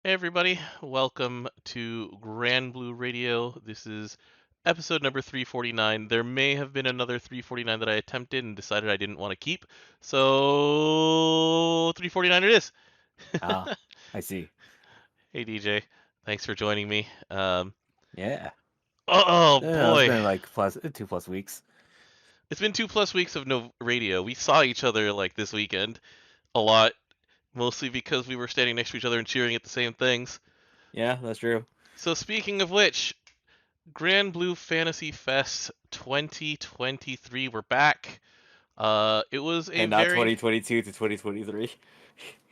Hey everybody, welcome to Granblue Radio. This is episode number 349. There may have been another 349 that I attempted and decided I didn't want to keep, so 349 it is. Ah, I see. Hey DJ, thanks for joining me. Yeah. Oh It's boy, been like plus 2+ weeks. it's been 2+ weeks of no radio. We saw each other like this weekend a lot, mostly because we were standing next to each other and cheering at the same things. Yeah, that's true. So speaking of which, Granblue Fantasy Fes 2023. We're back. It was a And not very 2022 to 2023.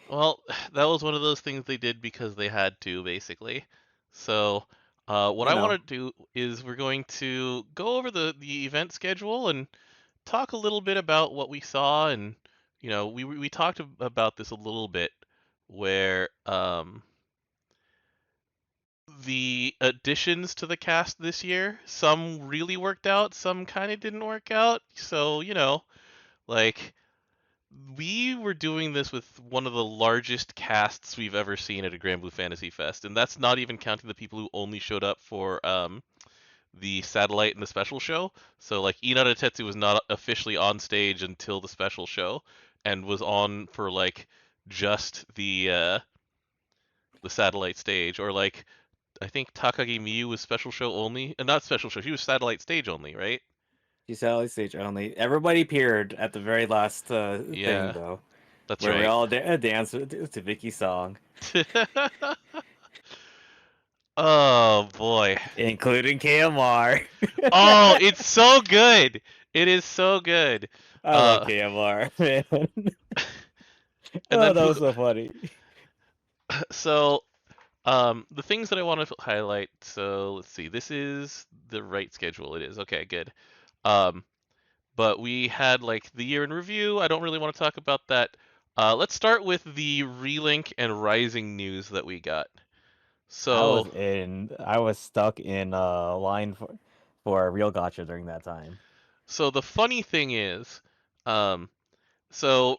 well. That was one of those things they did because they had to, basically. So, what You I know, want to do is we're going to go over the event schedule and talk a little bit about what we saw, and we talked about this a little bit, where the additions to the cast this year, some really worked out, some kind of didn't work out. So, like we were doing this with one of the largest casts we've ever seen at a Granblue Fantasy Fest, and that's not even counting the people who only showed up for the satellite and the special show. So, like Inada Tetsu was not officially on stage until the special show, and was on for like just the satellite stage, or like I think Takagi Miyu was special show only, not special show. She was satellite stage only, right? you satellite stage only. Everybody appeared at the very last thing, Yeah, though, that's where we right. all danced to Vicky's song, Oh boy. including KMR. Oh, it's so good. It is so good. I love Uh, KMR, man. and Oh, then that was so funny. so the things that I want to highlight. So let's see. This is the right schedule. It is okay. Good. Um, but we had like the year in review. I don't really want to talk about that. Let's start with the Relink and Rising news that we got. So, I was stuck in line for a real gotcha during that time. so the funny thing is, um, so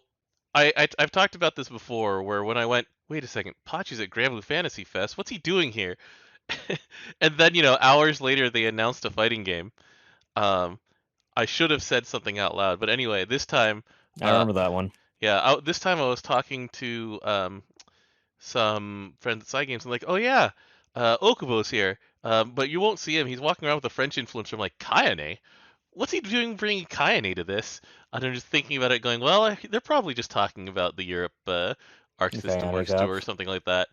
I've talked about this before, where when I went, wait a second, Pachi's at Granblue Fantasy Fest. What's he doing here? And then hours later they announced a fighting game. Um, I should have said something out loud, but anyway, this time, I uh, remember that one. yeah, this time I was talking to some friends at Side Games and like, oh yeah, Okubo's here, but you won't see him. He's walking around with a French influencer. I'm like, Kayane? What's he doing bringing Kayane to this? And I'm just thinking about it, going, well, they're probably just talking about the Europe Arc System Fan Wars tour Cup. or something like that.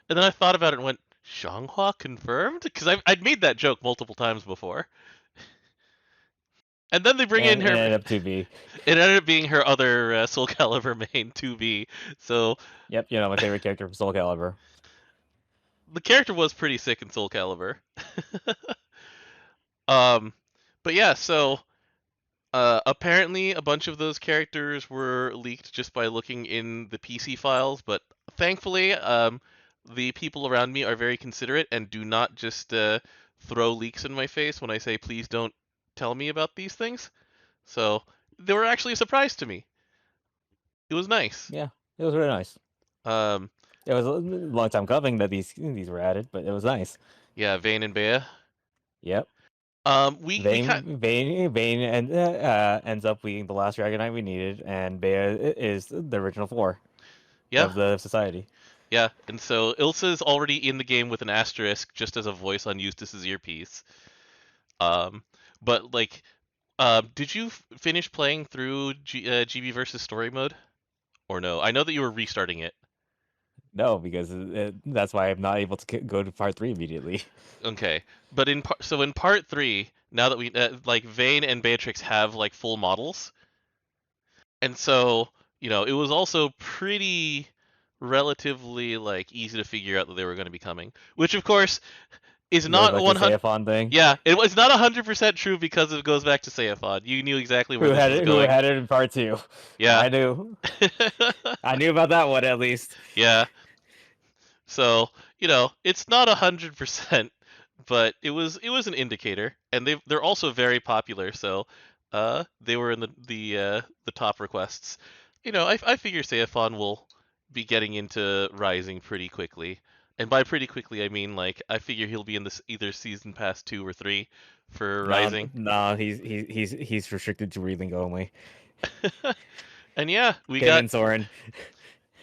And then I thought about it and went, Xianghua confirmed? Because I'd made that joke multiple times before. And then they bring in And it her. ended up to be. It ended up being her other Soul Calibur main 2B. So Yep, my favorite character from Soul Calibur. the character was pretty sick in Soul Calibur. um, but yeah, so apparently a bunch of those characters were leaked just by looking in the PC files, but thankfully, the people around me are very considerate and do not just throw leaks in my face when I say please don't tell me about these things. So they were actually a surprise to me. It was nice. Yeah, it was really nice. Um, It was a long time coming that these were added, but it was nice. yeah, Vayne and Bea. Yep. We kind Vayne ends up being the last Dragonite we needed, and Bea is the original four yeah, of the society. yeah, and so Ilsa is already in the game with an asterisk just as a voice on Eustace's earpiece. Um, but like, did you finish playing through GB versus story mode, or no? I know that you were restarting it. No, because that's why I'm not able to go to part 3 immediately. Okay, but in part three, now that we like Vayne and Beatrix have like full models, and so it was also pretty relatively like easy to figure out that they were going to be coming, which of course is It goes not back to the 100. Seiphon thing. Yeah, it was not 100% true because it goes back to Seiphon. You knew exactly where Who this had was it? Who going. had it in part 2? Yeah. I knew. I knew about that one at least. Yeah. So, it's not 100%, but it was an indicator, and they're also very popular, so they were in the top requests. I figure Seiphon will be getting into Rising pretty quickly. And by pretty quickly, I mean like I figure he'll be in this either season pass 2 or 3 for No, Rising. no, he's restricted to Relink only. And yeah, we Him got and Soren.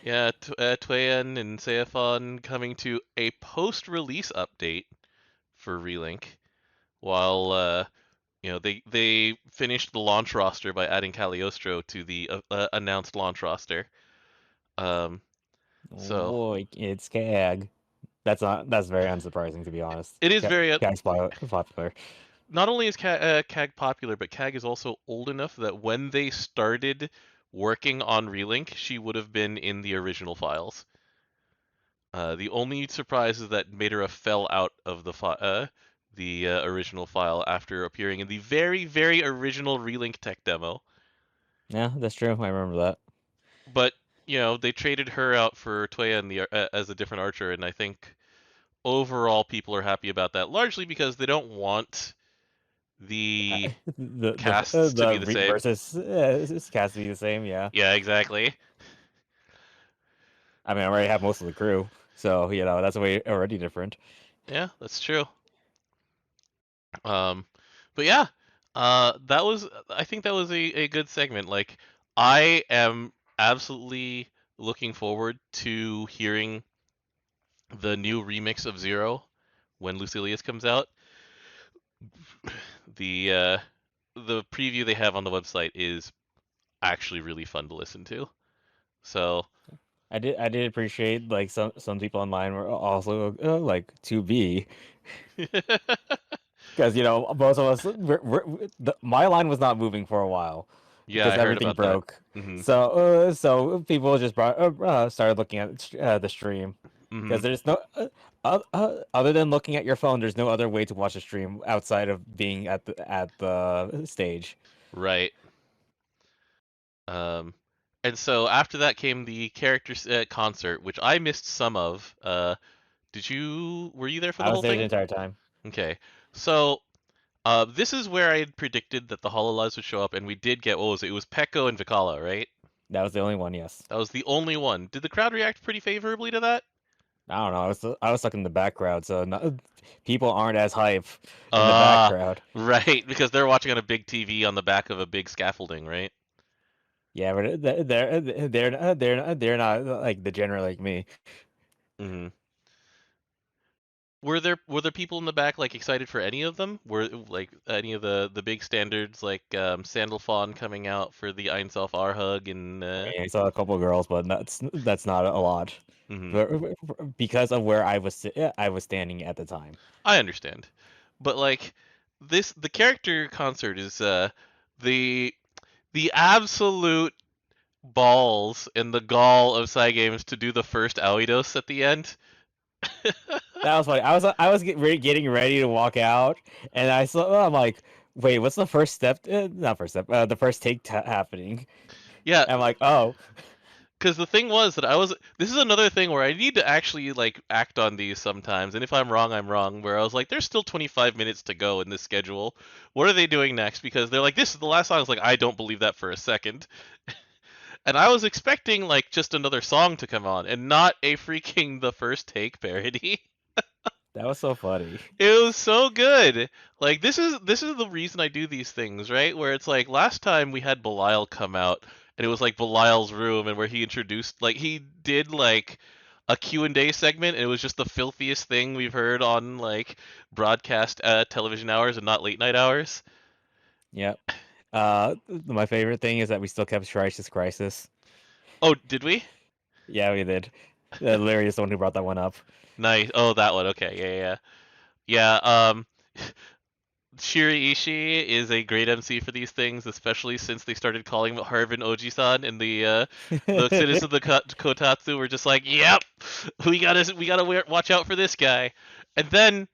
Toyen and Seafon coming to a post-release update for Relink, while they finished the launch roster by adding Cagliostro to the announced launch roster. Um, Oh so boy, it's Cag. That's very unsurprising to be honest. it is very Cag's popular. not only is CAG popular, but CAG is also old enough that when they started working on Relink, she would have been in the original files. The only surprise is that Madara fell out of the original file after appearing in the very, very original Relink tech demo. Yeah, that's true. I remember that. But they traded her out for Toya as a different archer, and I think overall people are happy about that, largely because they don't want the casts to be the same. Versus cast to be the same. Yeah, Yeah, exactly. I mean, I already have most of the crew, so that's way already different. Yeah, that's true. Um, but yeah, I think that was a good segment. Like, I am absolutely looking forward to hearing the new remix of Zero when Lucilius comes out. The preview they have on the website is actually really fun to listen to. So I did appreciate like some people online were also like 2B because most of us my line was not moving for a while yeah, because I heard everything about that. broke. Hmm. So people just started looking at the stream Hmm. because there's no other than looking at your phone. There's no other way to watch a stream outside of being at the stage. Right. Um, and so after that came the character concert, which I missed some of. Were you there for the I was whole there the thing? entire time. Okay. So, this is where I had predicted that the Hololives would show up, and we did get, what was it? It was Pekko and Vikala, right? That was the only one. Yes. That was the only one. Did the crowd react pretty favorably to that? I don't know. I was stuck in the background, so people aren't as hype in the Ah, background. right, because they're watching on a big TV on the back of a big scaffolding, right? Yeah, but they're not like the general like me. Hmm. Were there people in the back like excited for any of them? Were like any of the big standards like Sandalphon coming out for the Ein Self R hug and I mean, I saw a couple of girls, but that's not a lot. mhm. Because of where I was standing at the time. I understand. But like the character concert is the the absolute balls and the gall of Cygames to do the first Aoidos at the end. That was funny. Getting ready to walk out, and I'm like, wait, what's the first step? Not first step. The first take happening. Yeah, And I'm like, oh, because the thing was that this is another thing where I need to actually like act on these sometimes, and if I'm wrong, I'm wrong. Where I was like, there's still 25 minutes to go in this schedule. What are they doing next? Because they're like, this is the last song. I was like, I don't believe that for a second. And I was expecting like just another song to come on, and not a freaking the first take parody. that was so funny. It was so good. Like this is the reason I do these things, right? Where it's like last time we had Belial come out and it was like Belial's room and where he introduced like he did like a Q&A segment and it was just the filthiest thing we've heard on like broadcast television hours and not late night hours. Yep. My favorite thing is that we still kept Crisis. Oh, did we? Yeah, we did. Larry is the one who brought that one up. Nice. Oh, that one. Okay. Yeah, yeah. Yeah, Shiri Ishii is a great MC for these things, especially since they started calling Harvin Oji-san and the citizens of the Kotatsu were just like, "Yep, we gotta watch out for this guy." And then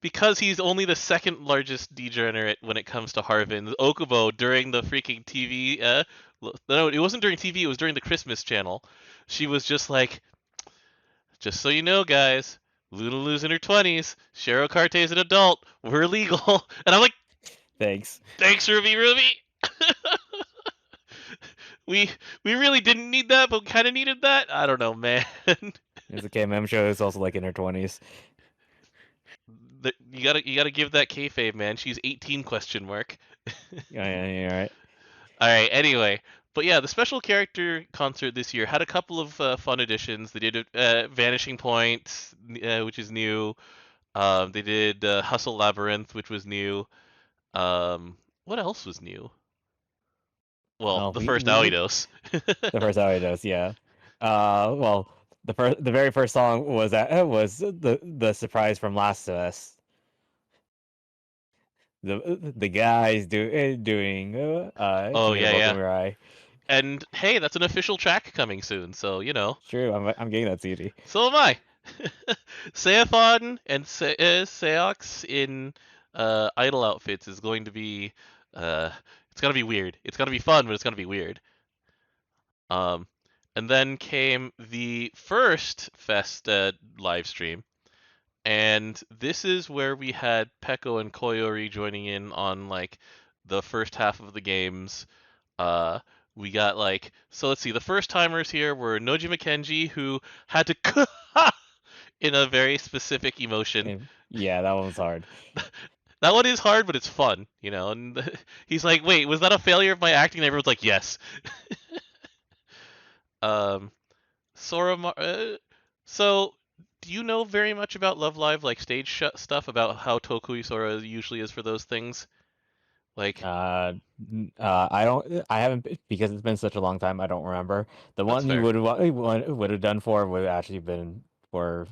because he's only the second largest degenerate when it comes to Harvin, Okubo during the freaking TV, no, it wasn't during TV, it was during the Christmas channel. She was just like, just so you know, guys, Lulu's in her 20s. Cheryl Carte's an adult. We're legal. And I'm like, Thanks. thanks, Ruby. we really didn't need that, but kind of needed that. I don't know, man. It's a KMM show. It's also like in her 20s. You gotta give that kayfabe, man. She's 18 question mark. Yeah, right. All right. Anyway, but yeah, the special character concert this year had a couple of fun additions. They did Vanishing Point, which is new. They did Hustle Labyrinth, which was new. What else was new? Well, Well, the first Alidos. the first hour does, yeah. Well, the very first song was the surprise from Last of Us. The guys doing Oh Give Me the yeah, Welcome yeah. Your Eye. And hey, that's an official track coming soon, so you know. It's true. I'm getting that CD. So am I. Seathon and Seox in idol outfits is going to be it's gonna be weird. It's gonna be fun, but it's gonna be weird. Um, and then came the first Fest live stream, and this is where we had Peko and Koyori joining in on like the first half of the games. Uh, we got like so. Let's see. The first timers here were Noji Makenji, who had to in a very specific emotion. Yeah, that one was hard. That one is hard, but it's fun, you know. And he's like, "Wait, was that a failure of my acting?" And everyone's like, "Yes." um, Sora. So, do you know very much about Love Live, like stage stuff about how Tokui Sora usually is for those things? Like, I don't. I haven't because it's been such a long time. I don't remember. The that's one he fair. would have done for would have actually been for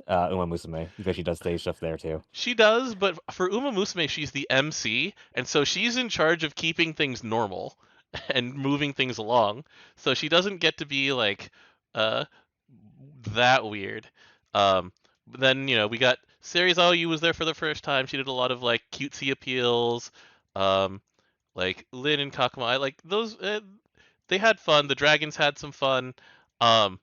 Uma Musume because she does stage stuff there too. She does, but for Uma Musume, she's the MC, and so she's in charge of keeping things normal and moving things along. So she doesn't get to be like uh that weird. But then you know we got Serizawa was there for the first time. She did a lot of like cutesy appeals. Um, like Lin and Kakuma, I like those. They had fun. The dragons had some fun. Um,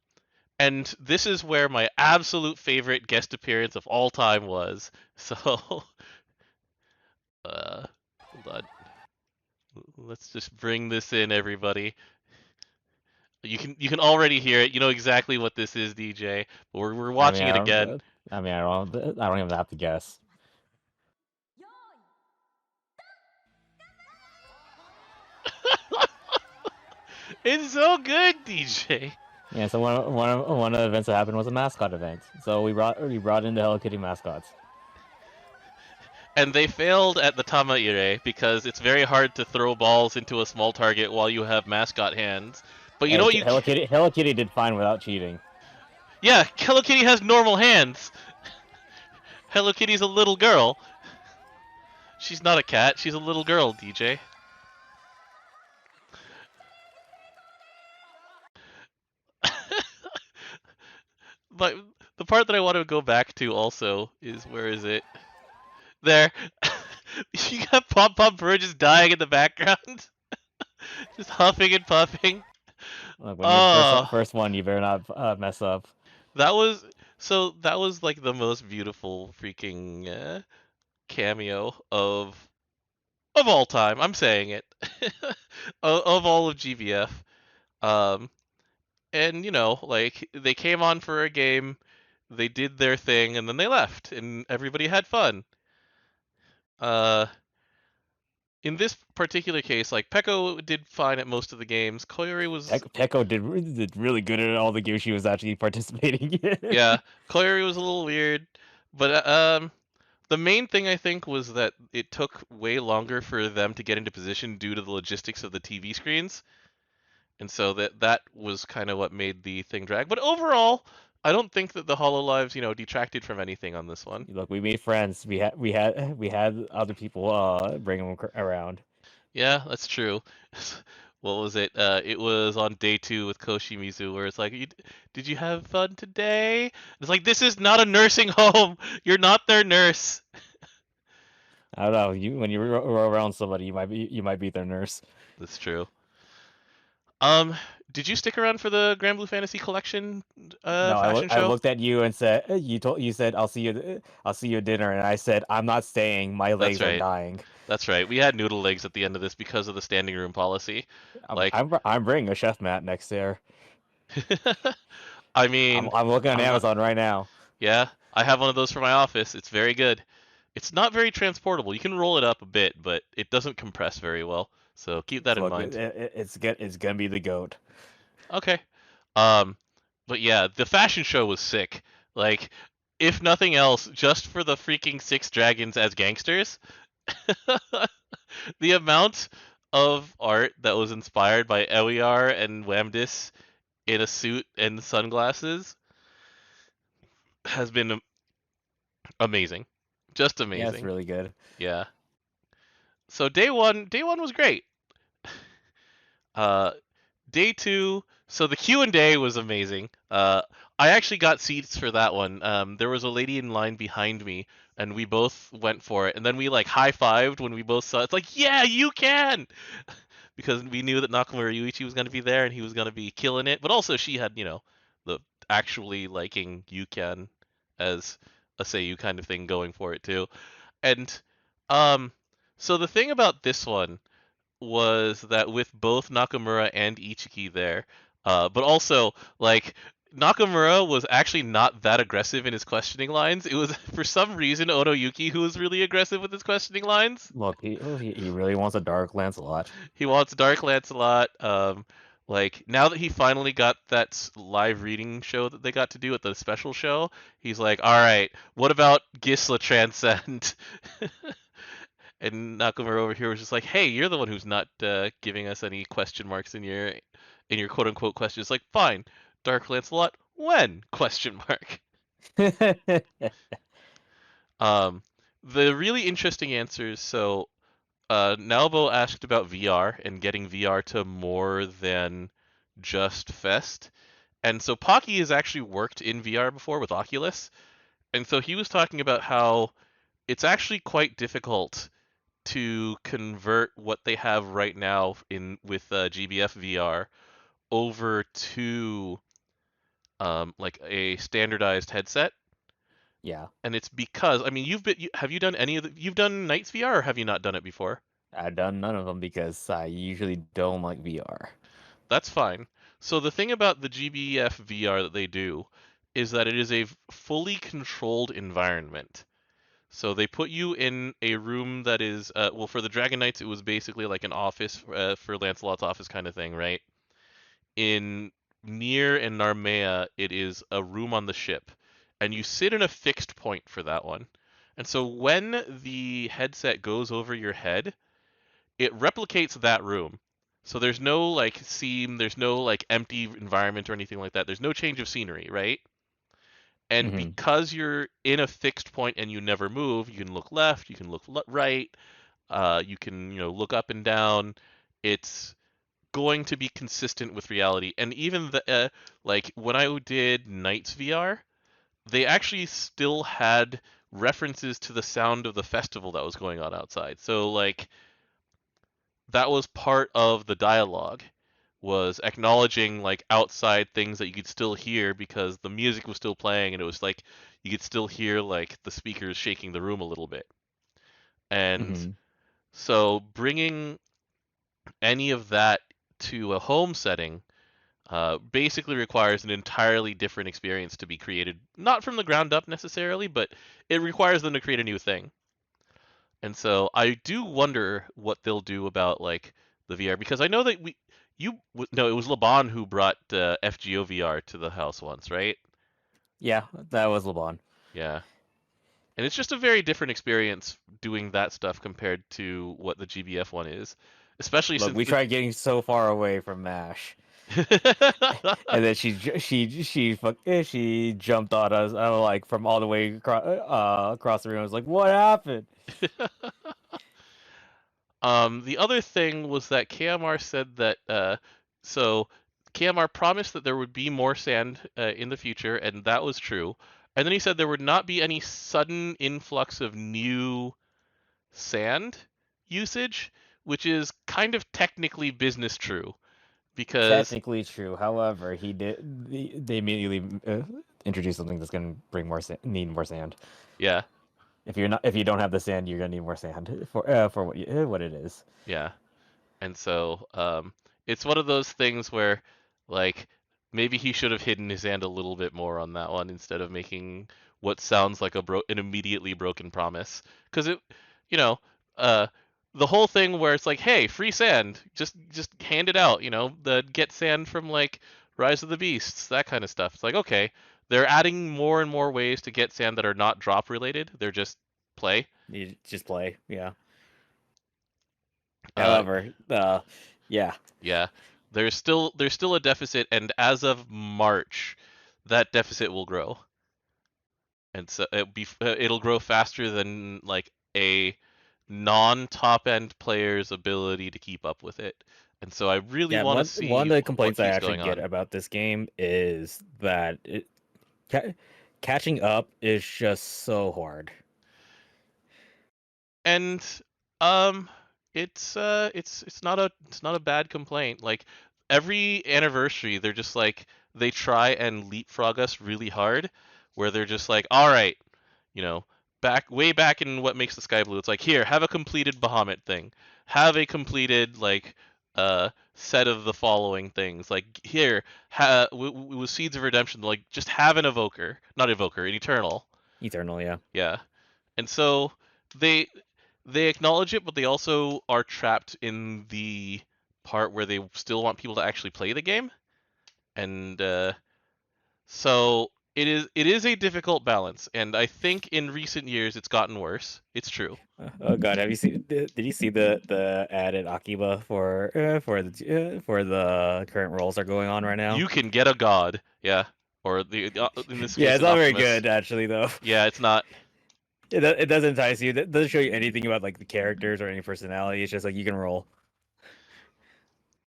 and this is where my absolute favorite guest appearance of all time was. So, hold on. Let's just bring this in, everybody. You can already hear it. You know exactly what this is, DJ. But we're watching it again. I mean, I don't even have to guess. It's so good, DJ. Yeah, so one of the events that happened was a mascot event. So we brought in the Hello Kitty mascots. And they failed at the Tamaire because it's very hard to throw balls into a small target while you have mascot hands. But you know what? Hello Kitty did fine without cheating. Yeah, Hello Kitty has normal hands. Hello Kitty's a little girl. She's not a cat. She's a little girl, DJ. But the part that I want to go back to also is where is it? There. You got Pop Pop Bird just dying in the background, just huffing and puffing. Look, when you're first one, you better not mess up. That was that was like the most beautiful freaking cameo of all time. I'm saying it of all of GBF. And you know, like they came on for a game, they did their thing, and then they left, and everybody had fun. Uh, in this particular case, like Peko did fine at most of the games. Koyori was Peko did really good at all the games she was actually participating in. yeah, Koyori was a little weird, but the main thing I think was that it took way longer for them to get into position due to the logistics of the TV screens. And so that was kind of what made the thing drag. But overall, I don't think that the Hololives, you know, detracted from anything on this one. Look, we made friends. We had other people bring them around. Yeah, that's true. What was it? It was on day 2 with Koshimizu, where it's like, did you have fun today? It's like, this is not a nursing home. You're not their nurse. I don't know. When you're around somebody, you might be their nurse. That's true. Did you stick around for the Granblue Fantasy Collection No, fashion I show? looked at you and said you said I'll see you at dinner, and I said I'm not staying. My That's legs are right. dying. That's right. We had noodle legs at the end of this because of the standing room policy. Like, I'm bringing a chef mat next year. I mean, I'm looking on I'm not. Amazon right now. Yeah, I have one of those for my office. It's very good. It's not very transportable. You can roll it up a bit, but it doesn't compress very well. So keep that in Look, mind. it's gonna be the goat. Okay. Um, but yeah, the fashion show was sick. Like, if nothing else, just for the freaking six dragons as gangsters, the amount of art that was inspired by Ewiar and Wamdis in a suit and sunglasses has been amazing. Just Yeah, it's amazing. really good. Yeah. So day one was great. Uh, Day two, so the Q&A was amazing. I actually got seats for that one. There was a lady in line behind me, and we both went for it. And then we like high-fived when we both saw it. It's like, yeah, you can! Because we knew that Nakamura Yuichi was going to be there, and he was going to be killing it. But also she had, the actually liking Yukan as a Seiyu kind of thing going for it too. And um, so the thing about this one was that with both Nakamura and Ichiki there, but also like Nakamura was actually not that aggressive in his questioning lines. It was for some reason Onoyuki who was really aggressive with his questioning lines. Look, he really wants a Dark Lancelot. He wants Dark Lancelot. Like now that he finally got that live reading show that they got to do at the special show, he's like, all right, what about Gisla Transcend? And Nakamura over here was just like, "Hey, you're the one who's not giving us any question marks in your quote unquote questions." Like, fine, Dark Lancelot, when? Question mark. Um, the really interesting answers. So, Nalbo asked about VR and getting VR to more than just Fest, and so Pocky has actually worked in VR before with Oculus, and so he was talking about how it's actually quite difficult to convert what they have right now in with GBF VR over to like a standardized headset, Yeah, and it's because I mean have you done any of you've done Nights VR or have you not done it before? I've done none of them because I usually don't like VR. That's fine. So the thing about the GBF VR that they do is that it is a fully controlled environment. So they put you in a room that is well for the Dragon Knights it was basically like an office for Lancelot's office kind of thing, right? In Nier and Narmea, it is a room on the ship, and you sit in a fixed point for that one. And so when the headset goes over your head, it replicates that room. So there's no like seam, there's no like empty environment or anything like that. There's no change of scenery, right? And Hmm. because you're in a fixed point and you never move, you can look left, you can look right, you can look up and down. It's going to be consistent with reality. And even like when I did Nights VR, they actually still had references to the sound of the festival that was going on outside. So like that was part of the dialogue was acknowledging like outside things that you could still hear because the music was still playing and it was like you could still hear like the speakers shaking the room a little bit. And Hmm. so bringing any of that to a home setting basically requires an entirely different experience to be created, not from the ground up necessarily, but it requires them to create a new thing. And so I do wonder what they'll do about like the VR because I know that no, it was Laban who brought FGO VR to the house once, right? Yeah, that was Laban. Yeah. And it's just a very different experience doing that stuff compared to what the GBF one is, especially Look, since we the tried getting so far away from Mash, and then she jumped on us. I was like from all the way across the room. I was like, "What happened?" The other thing was that KMR said that so KMR promised that there would be more sand in the future, and that was true. And then he said there would not be any sudden influx of new sand usage, which is kind of technically business true. because Technically true. However, they immediately introduced something that's going to bring need more sand. yeah, If you don't have the sand, you're going to need more sand for what it is. yeah. And so it's one of those things where like maybe he should have hidden his hand a little bit more on that one instead of making what sounds like an immediately broken promise. Because it, you know, uh, the whole thing where it's like, hey, free sand, just hand it out. The get sand from like Rise of the Beasts, that kind of stuff. It's like, okay, they're adding more and more ways to get sand that are not drop related. They're just play. You just play, yeah. Uh, However, yeah, Yeah, there's still a deficit, and as of March, that deficit will grow, and so it'll grow faster than like a non-top end player's ability to keep up with it. And so I really yeah. want to One see of the what complaints I keeps actually going get on. about this game is that ca- catching up is just so hard. And um it's not a bad complaint. Like every anniversary they're just like they try and leapfrog us really hard where they're just like, all right, you know, way back in what makes the sky blue, it's like, here, have a completed Bahamut thing. Have a completed like set of the following things. Like here, with Seeds of Redemption, like just have an evoker, not evoker, an eternal. Eternal, yeah. Yeah. And so they they acknowledge it, but they also are trapped in the part where they still want people to actually play the game. And so it is a difficult balance, and I think in recent years it's gotten worse. It's true. Oh God, have you seen? Did you see the added Akiba for the current roles are going on right now? You can get a god, yeah, or in this Yeah, case it's an not very Optimus. good actually though. Yeah, it's not. It doesn't entice you. It doesn't show you anything about like the characters or any personality. It's just like you can roll.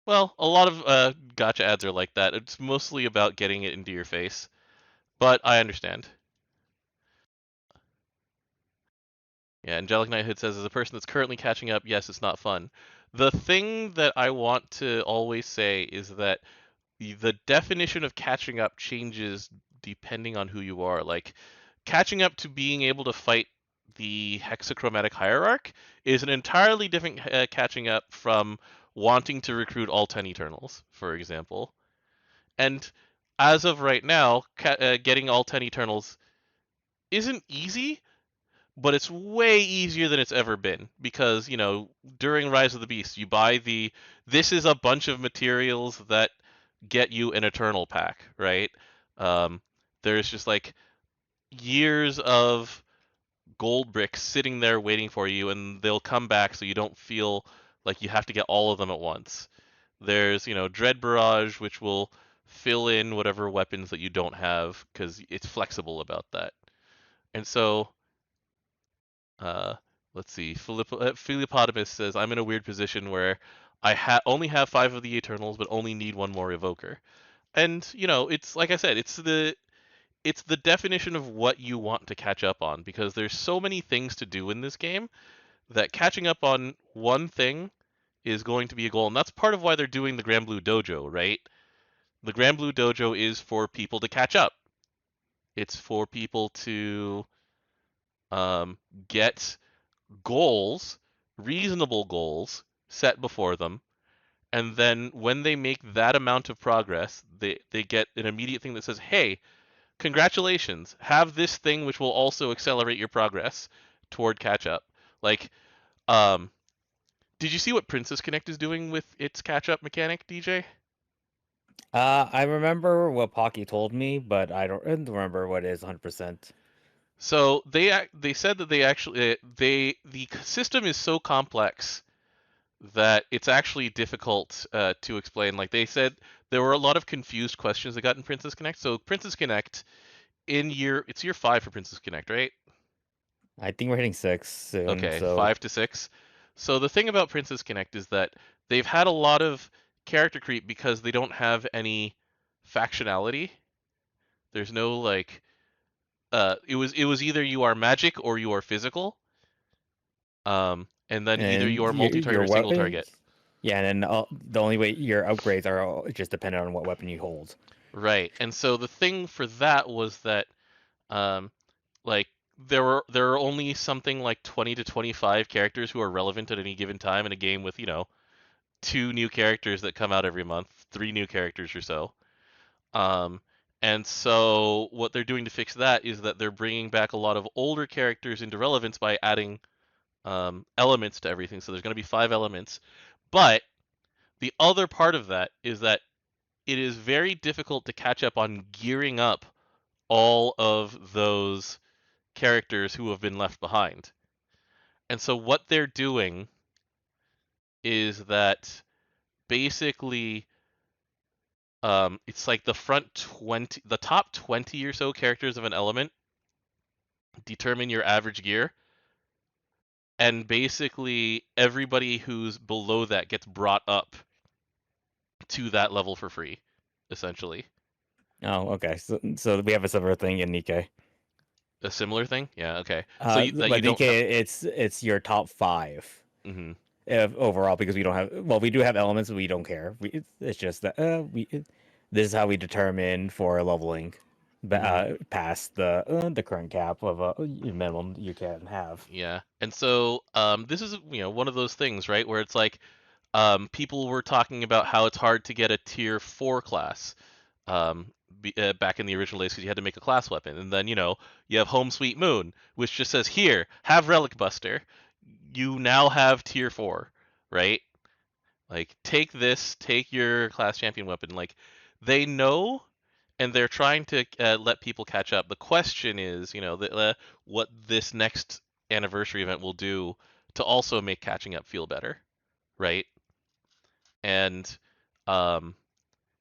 Well, a lot of gotcha ads are like that. It's mostly about getting it into your face, but I understand. Yeah, Angelic Knighthood says, as a person that's currently catching up, yes, it's not fun. The thing that I want to always say is that the definition of catching up changes depending on who you are. Like, catching up to being able to fight the hexachromatic hierarch is an entirely different catching up from wanting to recruit all 10 Eternals, for example. And as of right now, getting all 10 Eternals isn't easy, but it's way easier than it's ever been because during Rise of the Beast you buy this is a bunch of materials that get you an eternal pack, right? um, there's just like years of gold bricks sitting there waiting for you, and they'll come back so you don't feel like you have to get all of them at once. There's Dread Barrage, which will fill in whatever weapons that you don't have because it's flexible about that. And so Uh, let's see. Philippotamus says, I'm in a weird position where only have 5 of the Eternals, but only need one more Evoker. And it's like I said, it's the definition of what you want to catch up on because there's so many things to do in this game that catching up on one thing is going to be a goal, and that's part of why they're doing the Granblue Dojo, right? The Granblue Dojo is for people to catch up. It's for people to um, get goals, reasonable goals set before them, and then when they make that amount of progress, they get an immediate thing that says, "Hey, congratulations! Have this thing which will also accelerate your progress toward catch up." Like, um, did you see what Princess Connect is doing with its catch up mechanic, DJ? I remember what Pocky told me, but I don't remember what it is 100%. So they said that they actually the system is so complex that it's actually difficult to explain. Like they said, there were a lot of confused questions they got in Princess Connect. So Princess Connect it's year 5 for Princess Connect, right? I think we're hitting 6 soon, Okay, so 5 to 6. So the thing about Princess Connect is that they've had a lot of character creep because they don't have any factionality. There's no like it was either you are magic or you are physical. And then either and you are multi-target or single target. Yeah, and then the only way your upgrades are just dependent on what weapon you hold. Right. And so the thing for that was that um, like there are only something like 20 to 25 characters who are relevant at any given time in a game with, 2 new characters that come out every month, 3 new characters or so. Um, and so what they're doing to fix that is that they're bringing back a lot of older characters into relevance by adding elements to everything. So there's going to be 5 elements. But the other part of that is that it is very difficult to catch up on gearing up all of those characters who have been left behind. And so what they're doing is that basically it's like the top 20 or so characters of an element determine your average gear, and basically everybody who's below that gets brought up to that level for free, essentially. Oh, okay. So we have a similar thing in Nikkei. A similar thing? Yeah, okay. So that you But don't have. Nikkei, it's your top 5 Hmm. overall because we don't have. Well, we do have elements, but we don't care. It's just that this is how we determine for leveling, Hmm. past the current cap of a minimum you can have. Yeah, and so this is one of those things, right, where it's like people were talking about how it's hard to get a tier 4 class back in the original days because you had to make a class weapon. And then, you have Home Sweet Moon, which just says, here, have Relic Buster. You now have tier 4, right? Like, take this, take your class champion weapon. Like, they know and they're trying to let people catch up. The question is, what this next anniversary event will do to also make catching up feel better, right? And um,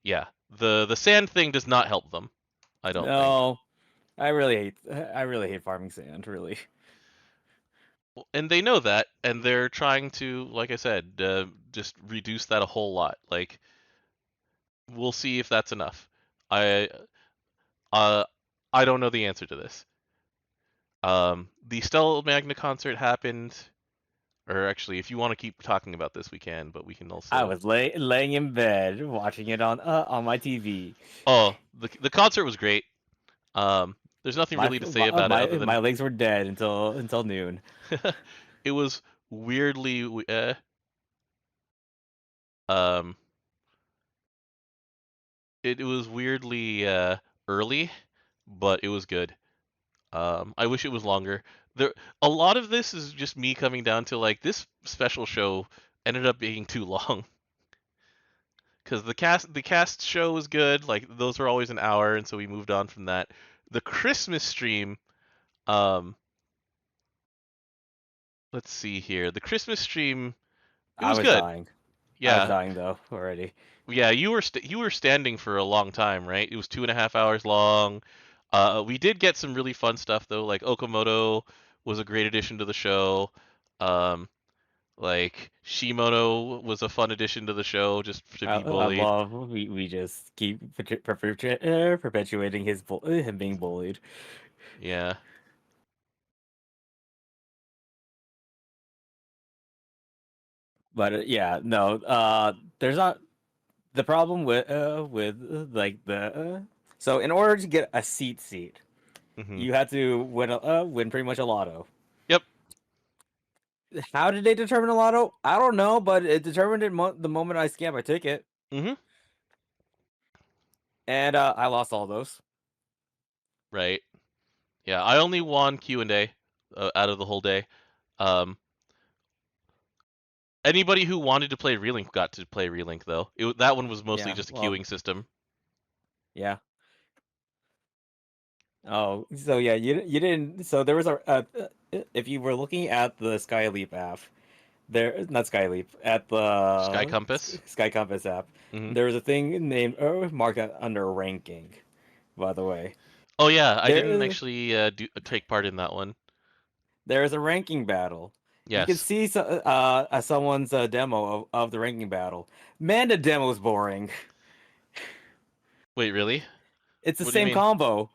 yeah, the sand thing does not help them. I don't think. No, I really hate farming sand. Really. And they know that, and they're trying to, like I said, just reduce that a whole lot. Like, we'll see if that's enough. I uh, I don't know the answer to this. The Stella Magna concert happened, or actually, if you want to keep talking about this, we can, but we can I also. was laying in bed watching it on my TV. Oh, the concert was great. There's nothing My really to say about it other my than legs were dead until noon. it was weirdly um it was weirdly early, but it was good. I wish it was longer. There a lot of this is just me coming down to like this special show ended up being too long because the cast show was good. Like those were always an hour, and so we moved on from that. The Christmas stream, um, let's see here. The Christmas stream, it I was was good. dying. I was Yeah, dying though already. yeah. You were standing for a long time, right? It was 2.5 hours long. We did get some really fun stuff though. Like Okamoto was a great addition to the show. Um, like Shimono was a fun addition to the show, just to be I bullied. love we just keep perpetuating him being bullied. Yeah. But yeah, no. There's not the problem with like the so in order to get a seat, Hmm. you had to win pretty much a lotto. Yep. How did they determine a lotto? I don't know, but it determined it the moment I scanned my ticket, Hmm. and I lost all those. Right. Yeah. I only won Q&A out of the whole day. Um, Anybody who wanted to play Relink got to play Relink though. That one was mostly Yeah, just a well, queuing system. yeah. Oh, so yeah, you didn't. So there was if you were looking at the Skyleap app, there not Skyleap at Sky the Compass. Sky Compass app, Hmm. there was a thing named marked under ranking. By the way, Oh yeah, I didn't there actually take part in that one. there is a ranking battle. You can Yes. see someone's demo of the ranking battle. Man, the demo's boring. Wait, really? It's the What do you same mean? combo.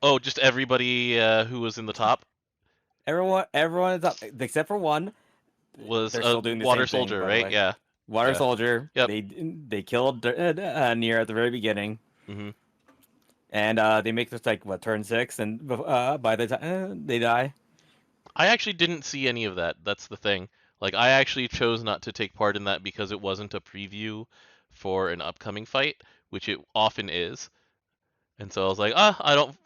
Oh, just everybody who was in the top? Everyone is up except for one. was they're a still doing the water same thing, soldier, by the right? way. Yeah. Water Yeah. Soldier. Yep. They killed Nier at the very beginning, Hmm. and they make this like what turn 6, and by the time they die. I actually didn't see any of that. That's the thing. Like, I actually chose not to take part in that because it wasn't a preview for an upcoming fight, which it often is. And so I was like, I don't.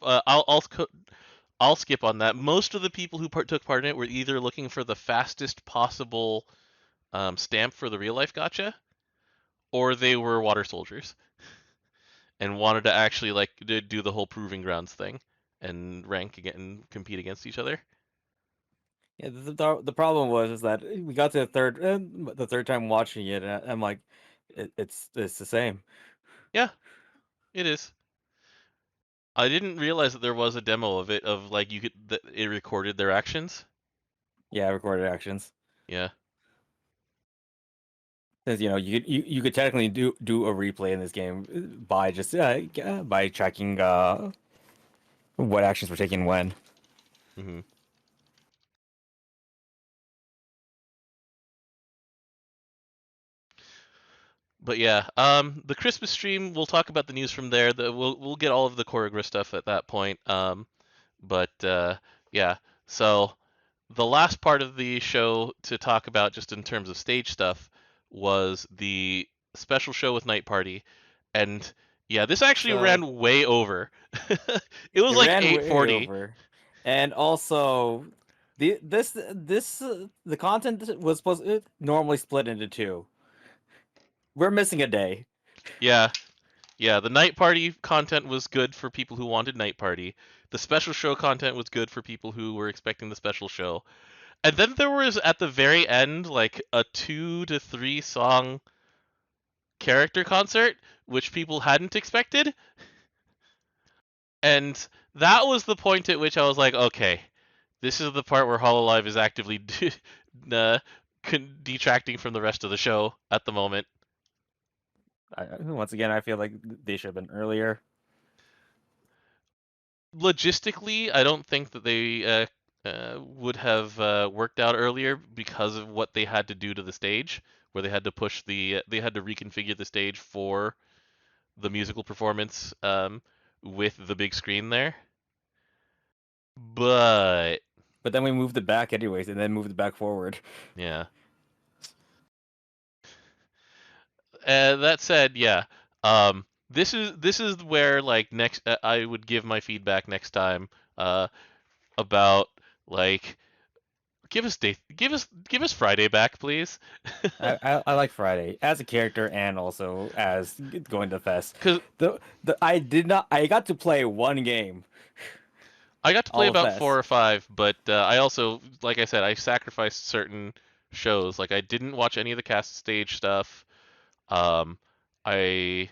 I'll skip on that. Most of the people who took part in it were either looking for the fastest possible stamp for the real life gotcha, or they were water soldiers and wanted to actually like do the whole proving grounds thing and rank again and compete against each other. Yeah, the problem was is that we got to the third time watching it, and I'm like, it's the same. Yeah, it is. I didn't realize that there was a demo of it of like you could that it recorded their actions. Yeah, recorded actions. Yeah. Because you could technically do a replay in this game by just by tracking what actions were taken when. Hmm. But yeah, the Christmas stream. We'll talk about the news from there. We'll get all of the choreograph stuff at that point. But yeah, so the last part of the show to talk about, just in terms of stage stuff, was the special show with Night Party, and yeah, this actually So ran way over. It was it like ran way 8:40. over, and also the content was supposed normally split into two. We're missing a day. Yeah, yeah. The Night Party content was good for people who wanted Night Party. The special show content was good for people who were expecting the special show. And then there was at the very end like a 2 to 3 song character concert, which people hadn't expected. And that was the point at which I was like, okay, this is the part where Hololive is actively uh, detracting from the rest of the show at the moment. Once again, I feel like they should have been earlier. Logistically, I don't think that they would have worked out earlier because of what they had to do to the stage, where they had to they had to reconfigure the stage for the musical performance with the big screen there. But But then we moved it back anyways, and then moved it back forward. yeah. That said, yeah. This is where like next I would give my feedback next time about like give us Friday back, please. I like Friday as a character and also as going to Fest. Because I got to play one game I got to play all of about four Fest. or five, but I also, like I said, I sacrificed certain shows. Like I didn't watch any of the cast stage stuff. Um, I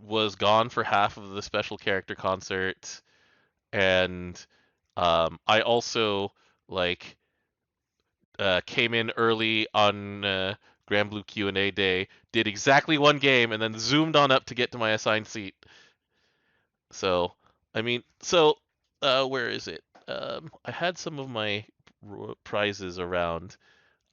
was gone for half of the special character concert, and I also like came in early on Granblue Q&A day, did exactly one game, and then zoomed on up to get to my assigned seat. So, I mean, where is it? I had some of my prizes around.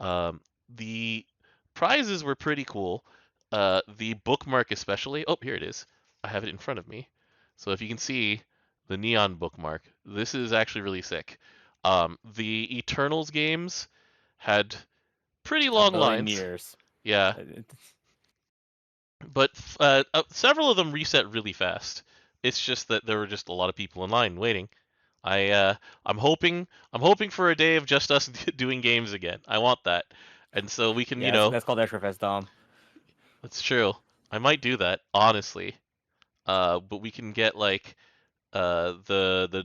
The prizes were pretty cool. The bookmark especially. Oh, here it is. I have it in front of me. So if you can see the neon bookmark, this is actually really sick. The Eternals games had pretty A long billion lines. years. Yeah, but several of them reset really fast. It's just that there were just a lot of people in line waiting. I I'm hoping for a day of just us doing games again. I want that, and so we can, Yeah, that's called Extra Fest, Dom. that's true. I might do that honestly. But we can get like the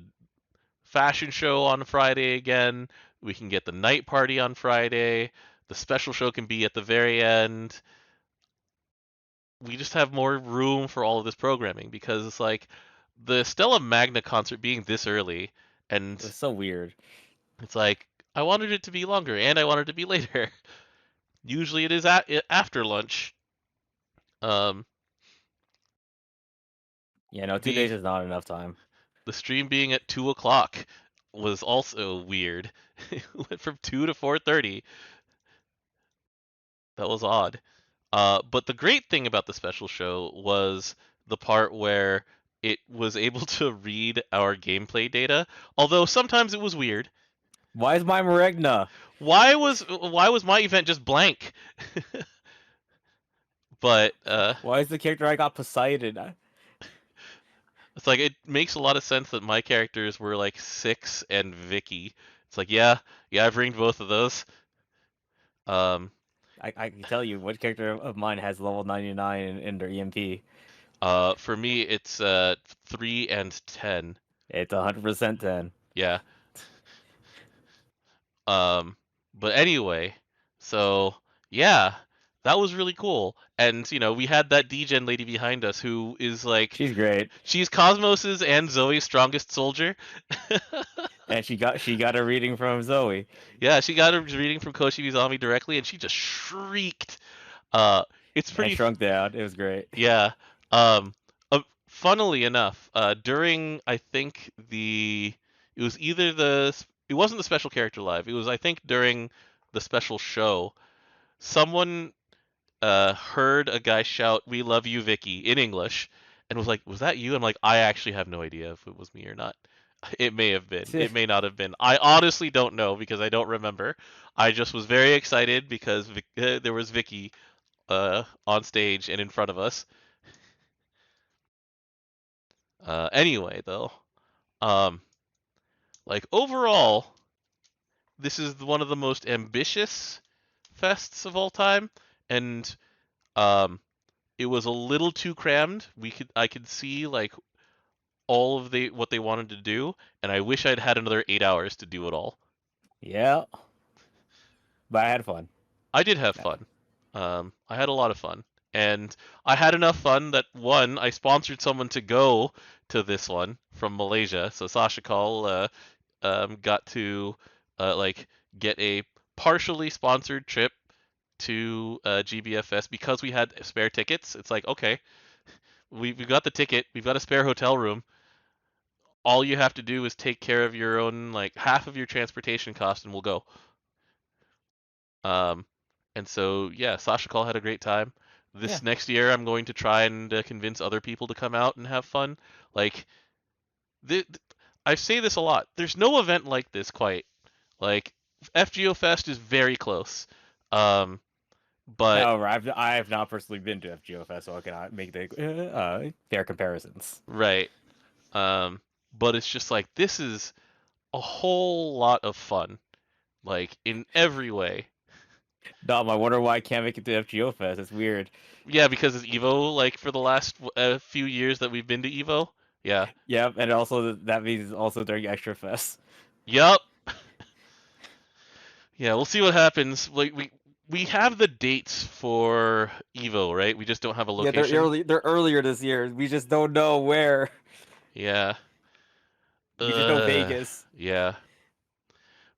fashion show on Friday again. We can get the night party on Friday. The special show can be at the very end. We just have more room for all of this programming because it's like the Stella Magna concert being this early, and It was so weird. it's like I wanted it to be longer and I wanted it to be later. Usually it is after lunch. Um, Yeah, no, two the days is not enough time. the stream being at 2 o'clock was also weird. It went from 2 to 4:30. That was odd. But the great thing about the special show was the part where it was able to read our gameplay data, although sometimes it was weird. Why is my Maregna? Why was my event just blank? But Why is the character I got Poseidon? it's like it makes a lot of sense that my characters were like 6 and Vicky. It's like yeah, I've ringed both of those. Um, I can tell you what character of mine has level 99 in their EMP. for me it's 3 and 10. It's 100% 10. Yeah. Um, but anyway, so yeah, that was really cool. And we had that DGen lady behind us who is like, She's great, she's Cosmos's and Zoe's strongest soldier. and she got a reading from Zoe Yeah, she got a reading from Koshi Izami directly, and she just shrieked. Uh, it's and pretty, shrunk down. It was great. yeah. Funnily enough, during I think it was either it wasn't the special character live. It was I think during the special show, someone heard a guy shout, "We love you, Vicky," in English, and was like, "Was that you?" I'm like, I actually have no idea if it was me or not. It may have been. It may not have been. I honestly don't know because I don't remember. I just was very excited because there was Vicky on stage and in front of us. Anyway, though, um, like overall, this is one of the most ambitious fests of all time, and um, it was a little too crammed. I could see like all of what they wanted to do, and I wish I'd had another 8 hours to do it all. Yeah, but I had fun. I did have fun. I had a lot of fun, and I had enough fun that one, I sponsored someone to go to this one from Malaysia. So Sasha Call got to like get a partially sponsored trip to GBFS because we had spare tickets. It's like, okay, we've got the ticket, we've got a spare hotel room. All you have to do is take care of your own, like half of your transportation cost, and we'll go. Um, and so yeah, Sasha Call had a great time. Yeah, This next year, I'm going to try and convince other people to come out and have fun. Like, I say this a lot. There's no event like this quite. Like, FGO Fest is very close. But however, I have not personally been to FGOFS, so I cannot make the fair comparisons. right. Um, but it's just like this is a whole lot of fun, like in every way. Dom, I wonder why I can't make it to FGOFS. It's weird. Yeah, because it's Evo. Like for the last few years that we've been to Evo. Yeah. Yep, and also that means also during Extra Fest. Yup. Yeah, we'll see what happens. Like we have the dates for Evo, right? We just don't have a Yeah, they're location. early. They're earlier this year. We just don't know where. Yeah. We just know Vegas. Yeah.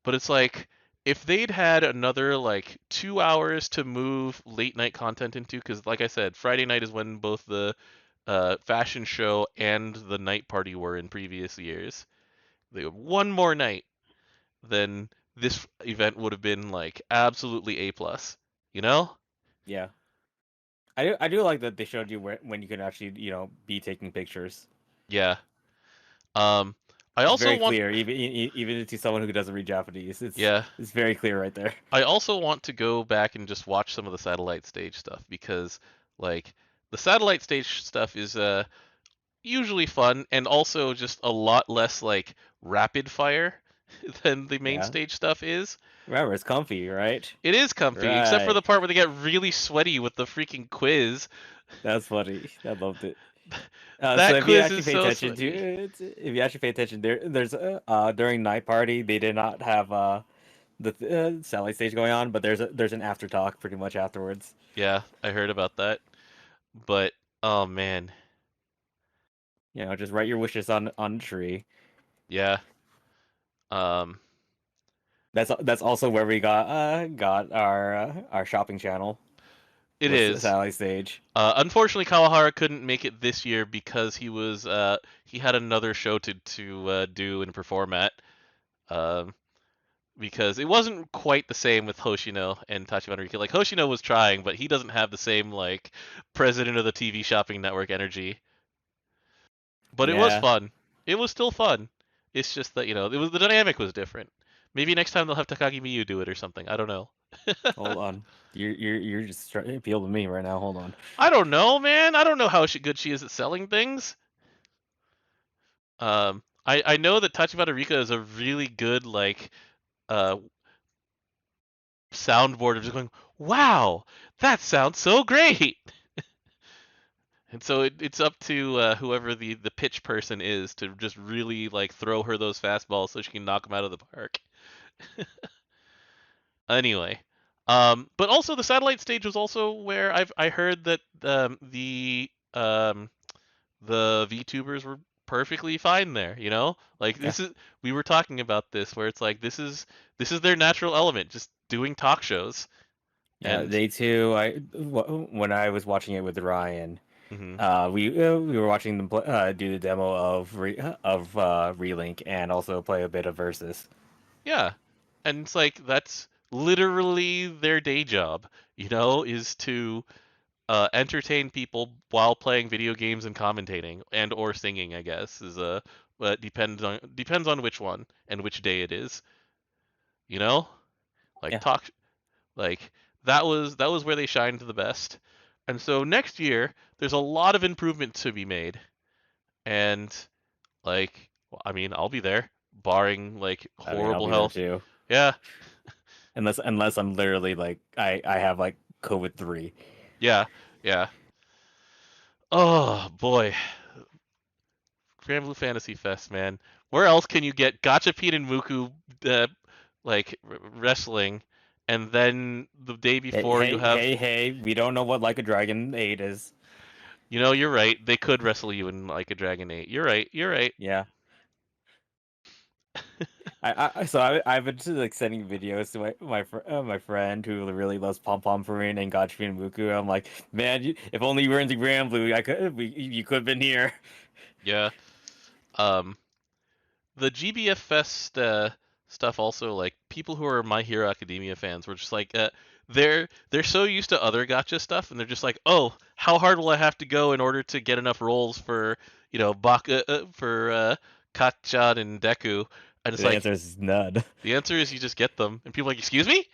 But it's like if they'd had another like 2 hours to move late night content into, because like I said, Friday night is when both the fashion show and the night party were in previous years. They had one more night, then this event would have been like absolutely A plus. You know? Yeah, I do like that they showed you when you can actually be taking pictures. Yeah. Um, I It's also very want, clear, even to someone who doesn't read Japanese. yeah, It's very clear right there. I also want to go back and just watch some of the satellite stage stuff because, like, the satellite stage stuff is usually fun and also just a lot less like rapid fire than the main Yeah, stage stuff is. remember it's comfy, right? It is comfy, except for Right. the part where they get really sweaty with the freaking quiz. That's funny. I loved it. So That if you quiz actually is pay so attention to sweaty. it, if you actually pay attention, there's during night party they did not have the satellite stage going on, but there's an after talk pretty much afterwards. Yeah, I heard about that. But oh man, Just write your wishes on a tree. yeah. Um, That's also where we got our shopping channel it was the is. satellite stage. Unfortunately, Kawahara couldn't make it this year because he had another show to do and perform at. Um, because it wasn't quite the same with Hoshino and Tachibana Rika. Like Hoshino was trying, but he doesn't have the same like president of the TV shopping network energy. But it was Yeah. fun. It was still fun. It's just that it was the dynamic was different. Maybe next time they'll have Takagi Miyu do it or something. I don't know. Hold on. You're just trying to appeal to me right now. Hold on. I don't know, man. I don't know how good she is at selling things. I know that Tachibana Rika is a really good like uh soundboard of just going, wow, that sounds so great. And so it's up to whoever the pitch person is to just really like throw her those fastballs so she can knock them out of the park. Anyway, but also the satellite stage was also where I heard that the VTubers were perfectly fine there. Like Yeah. we were talking about this where it's like this is their natural element, just doing talk shows. Yeah. And They too. When I was watching it with Ryan, mhm. we were watching them do the demo of Relink and also play a bit of Versus. Yeah, and it's like that's literally their day job, is to entertain people while playing video games and commentating and or singing, I guess, is but depends on which one and which day it is, you know? Like Yeah. talk like that was where they shined the best. And so next year there's a lot of improvement to be made. And like well, I mean, I'll be there barring like I mean, I'll horrible be there health. too. Yeah. Unless I'm literally like I have like COVID-3. Yeah. Yeah. Oh boy, Granblue Fantasy Fest, man. Where else can you get Gachapin and Muku like wrestling, and then the day Hey, before you hey, have, hey, hey! We don't know what Like a Dragon 8 is. you're right. They could wrestle you in like a Dragon 8. You're right. You're right. Yeah. I've been just like sending videos to my friend who really loves Pom Pom Purin and Gachapin and Muku. I'm like, man, if only you were into Granblue, you could have been here. Yeah. Um, the GBF Fest stuff also, like people who are My Hero Academia fans were just like they're so used to other gotcha stuff, and they're just like, oh, how hard will I have to go in order to get enough rolls for Baka for Kachan and Deku? And it's The like answer is none. the answer is you just get them, and people are like, excuse me,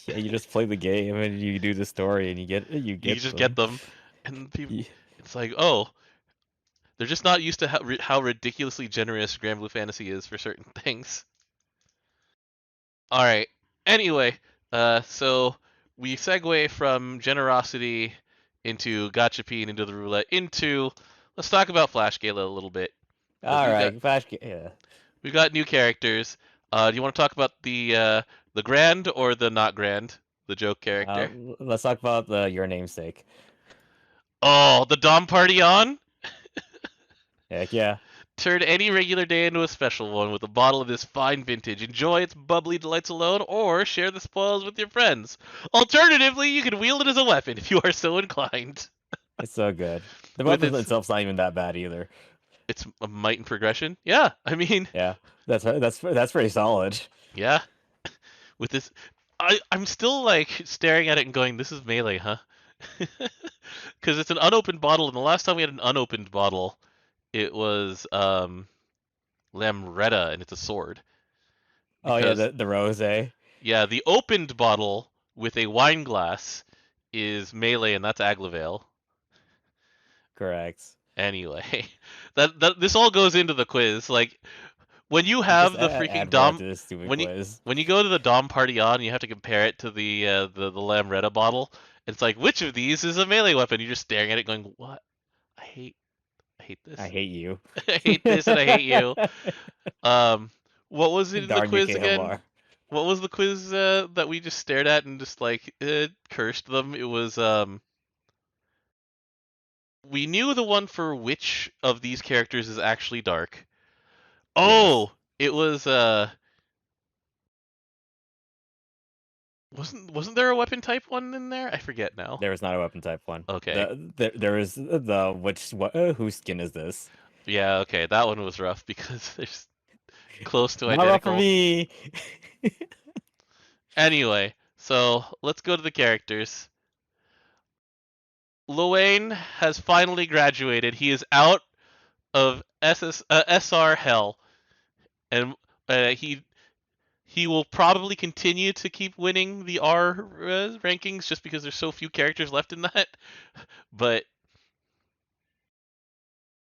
Yeah, you just play the game and you do the story and you you get just get them. them, and people, Ye- it's like, oh, they're just not used to how ridiculously generous Granblue Fantasy is for certain things. All right. Anyway, so we segue from generosity into gachapin into the roulette into let's talk about Flash Gala a little bit because All we've got right, Flash. Yeah. we've got new characters. Do you want to talk about the grand or the not grand, the joke character? Let's talk about your namesake. Oh, the Dom Party on. Heck yeah. Turn any regular day into a special one with a bottle of this fine vintage. Enjoy its bubbly delights alone, or share the spoils with your friends. Alternatively, you can wield it as a weapon if you are so inclined. It's so good. The With weapon its itself's not even that bad either. its might and progression, yeah. I mean, Yeah, that's pretty solid. yeah. With this, I'm still like staring at it and going, "This is melee, huh?" Because it's an unopened bottle, and the last time we had an unopened bottle, it was Lamretta, and it's a sword. Oh yeah, Because the rose. yeah, the opened bottle with a wine glass is melee, and that's Aglavale. Correct. Anyway, that this all goes into the quiz. Like when you Just have the freaking add more Dom, to this stupid when you quiz. when you go to the Dom party on, you have to compare it to the Lamretta bottle. It's like which of these is a melee weapon? You're just staring at it, going, "What? I hate, I hate I this. hate you. I hate this, and I hate you." Um, what was it in the Darn you, quiz again? KMR. What was the quiz that we just stared at and just like cursed them? It was we knew the one for which of these characters is actually dark. Yes. Oh, it was wasn't there a weapon type one in there? I forget now. There was not a weapon type one. Okay. There is the whose skin is this? Yeah, okay. That one was rough because there's close to Not rough for identical. me. Anyway, so let's go to the characters. Lowain has finally graduated. He is out of SR hell, and he will probably continue to keep winning the R rankings just because there's so few characters left in that. But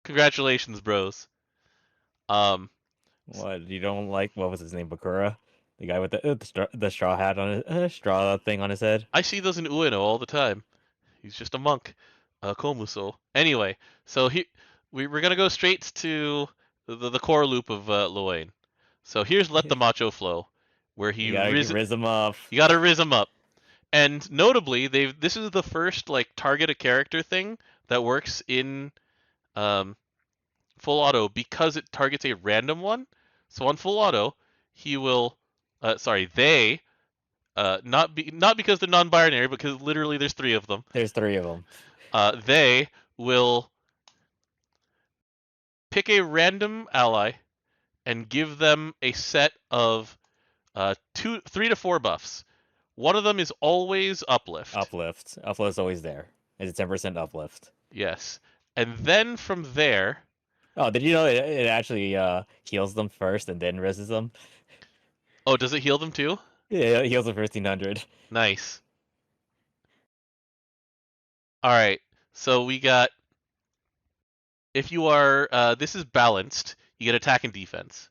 congratulations, bros. What, you don't like, what was his name, Bakura? The guy with the straw hat on his straw thing on his head. I see those in Ueno all the time. He's just a monk, Komuso. Anyway, so we're gonna go straight to the core loop of Lowain. So here's Let the Macho Flow, where You gotta riz him up. you gotta riz him up. And notably, this is the first like target a character thing that works in full auto because it targets a random one. So on full auto, he will they not because they're non-binary, because literally there's three of them. There's three of them. They will pick a random ally and give them a set of 3 to 4 buffs. One of them is always uplift. Uplift is always there. It's a 10% uplift. Yes, and then from there. Oh, did you know it actually heals them first and then reses them? Oh, does it heal them too? Yeah, it heals them for 1500. Nice. All right, so we got. If you are, this is balanced. You get attack and defense.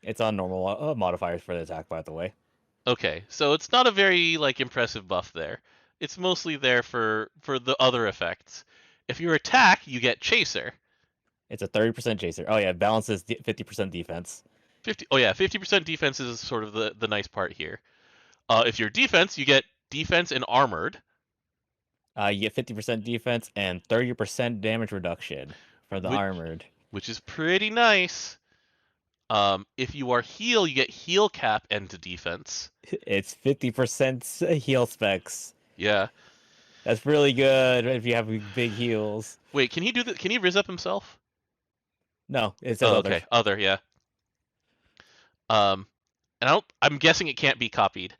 It's on normal modifiers for the attack, by the way. Okay, so it's not a very like impressive buff there. It's mostly there for the other effects. If you attack, you get chaser. It's a 30% chaser. Oh yeah, balances 50% defense. 50% defense is sort of the nice part here. If you're defense, you get defense and armored. You get 50% defense and 30% damage reduction for the armored, which is pretty nice. If you are heal, you get heal cap and defense. It's 50% heal specs. Yeah, that's really good if you have big heals. Wait, can he do that? Can he riz up himself? No, it says other. Okay, other, yeah. And I'm guessing it can't be copied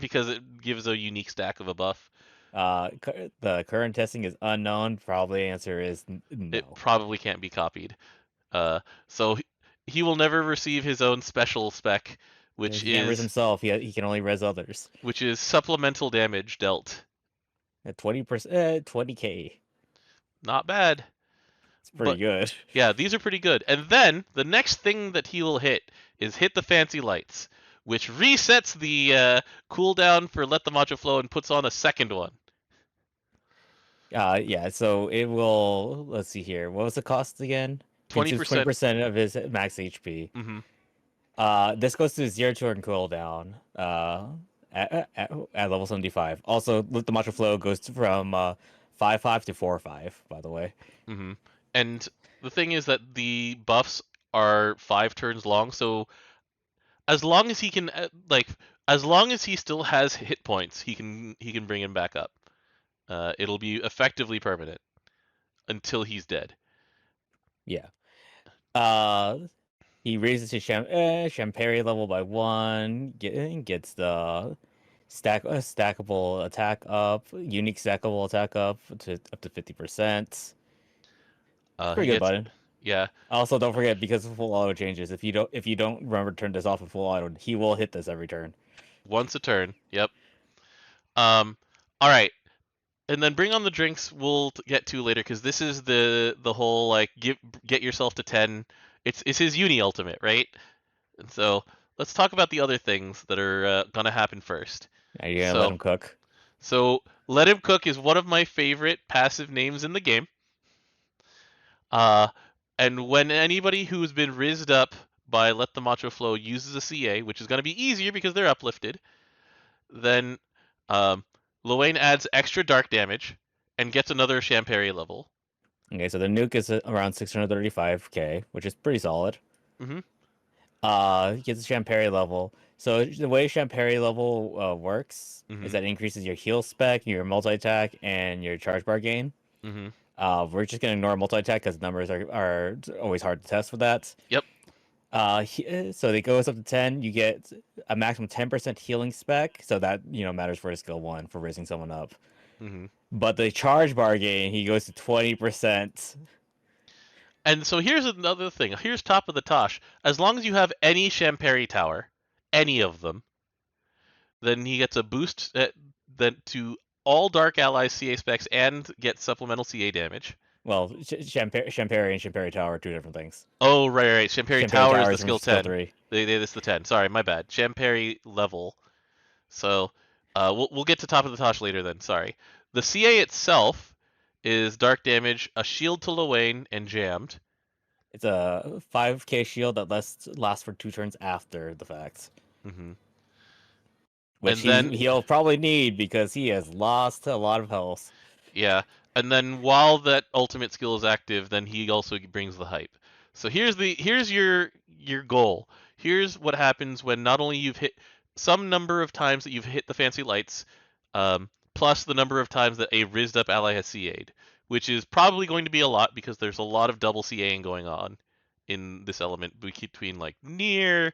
because it gives a unique stack of a buff. The current testing is unknown. Probably answer is no. It probably can't be copied. So he will never receive his own special spec, which he can't res himself. He can only res others. Which is supplemental damage dealt. At 20%, 20k. Not bad. It's pretty good. Yeah, these are pretty good. And then the next thing that he will hit is hit the fancy lights, which resets the cooldown for Let the Macho Flow and puts on a second one. Yeah, so it will, let's see here. What was the cost again? 20% of his max HP. Mm-hmm. This goes to 0 turn cooldown at level 75. Also, Let the Macho Flow goes from 5/5 to 4/5, by the way. Mm-hmm. And the thing is that the buffs are 5 turns long, so as long as he can, as long as he still has hit points, he can bring him back up. It'll be effectively permanent until he's dead. Yeah. He raises his Champeri level by 1, gets the stackable attack up, unique stackable attack up to 50%. Pretty good button. Yeah. Also, don't forget, because of full auto changes, if you don't remember to turn this off in full auto, he will hit this every turn. Once a turn. Yep. All right. And then bring on the drinks. We'll get to later because this is the whole like get yourself to 10. It's his uni ultimate, right? And so let's talk about the other things that are gonna happen first. Are you gonna let him cook? So Let Him Cook is one of my favorite passive names in the game. And when anybody who's been rizzed up by Let the Macho Flow uses a CA, which is going to be easier because they're uplifted, then Lowain adds extra dark damage and gets another Champeri level. Okay, so the nuke is around 635k, which is pretty solid. Mm-hmm. He gets a Champeri level. So the way Champeri level works is that it increases your heal spec, your multi-attack, and your charge bar gain. Mm-hmm. We're just going to ignore multi-attack because numbers are always hard to test with that. Yep. So it goes up to 10. You get a maximum 10% healing spec. So that, matters for skill 1 for raising someone up. Hmm. But the charge bar gain, he goes to 20%. And so here's another thing. Here's top of the tosh. As long as you have any Champeri Tower, any of them, then he gets a boost to all Dark Allies CA specs and gets supplemental CA damage. Well, Champeri and Champeri Tower are two different things. Oh, right. Champeri Champeri Tower is Tower the is from skill skill 10. 3. This is the 10. Sorry, my bad. Champeri level. So we'll get to top of the tosh later then. Sorry. The CA itself is dark damage, a shield to Lowain, and jammed. It's a 5k shield that lasts for 2 turns after the fact. Mm-hmm. Which And then he'll probably need because he has lost a lot of health. yeah, and then while that ultimate skill is active, then he also brings the hype. So here's your goal. Here's what happens when not only you've hit some number of times that you've hit the fancy lights, plus the number of times that a rizzed up ally has CA'd, which is probably going to be a lot because there's a lot of double CAing going on in this element between like Nier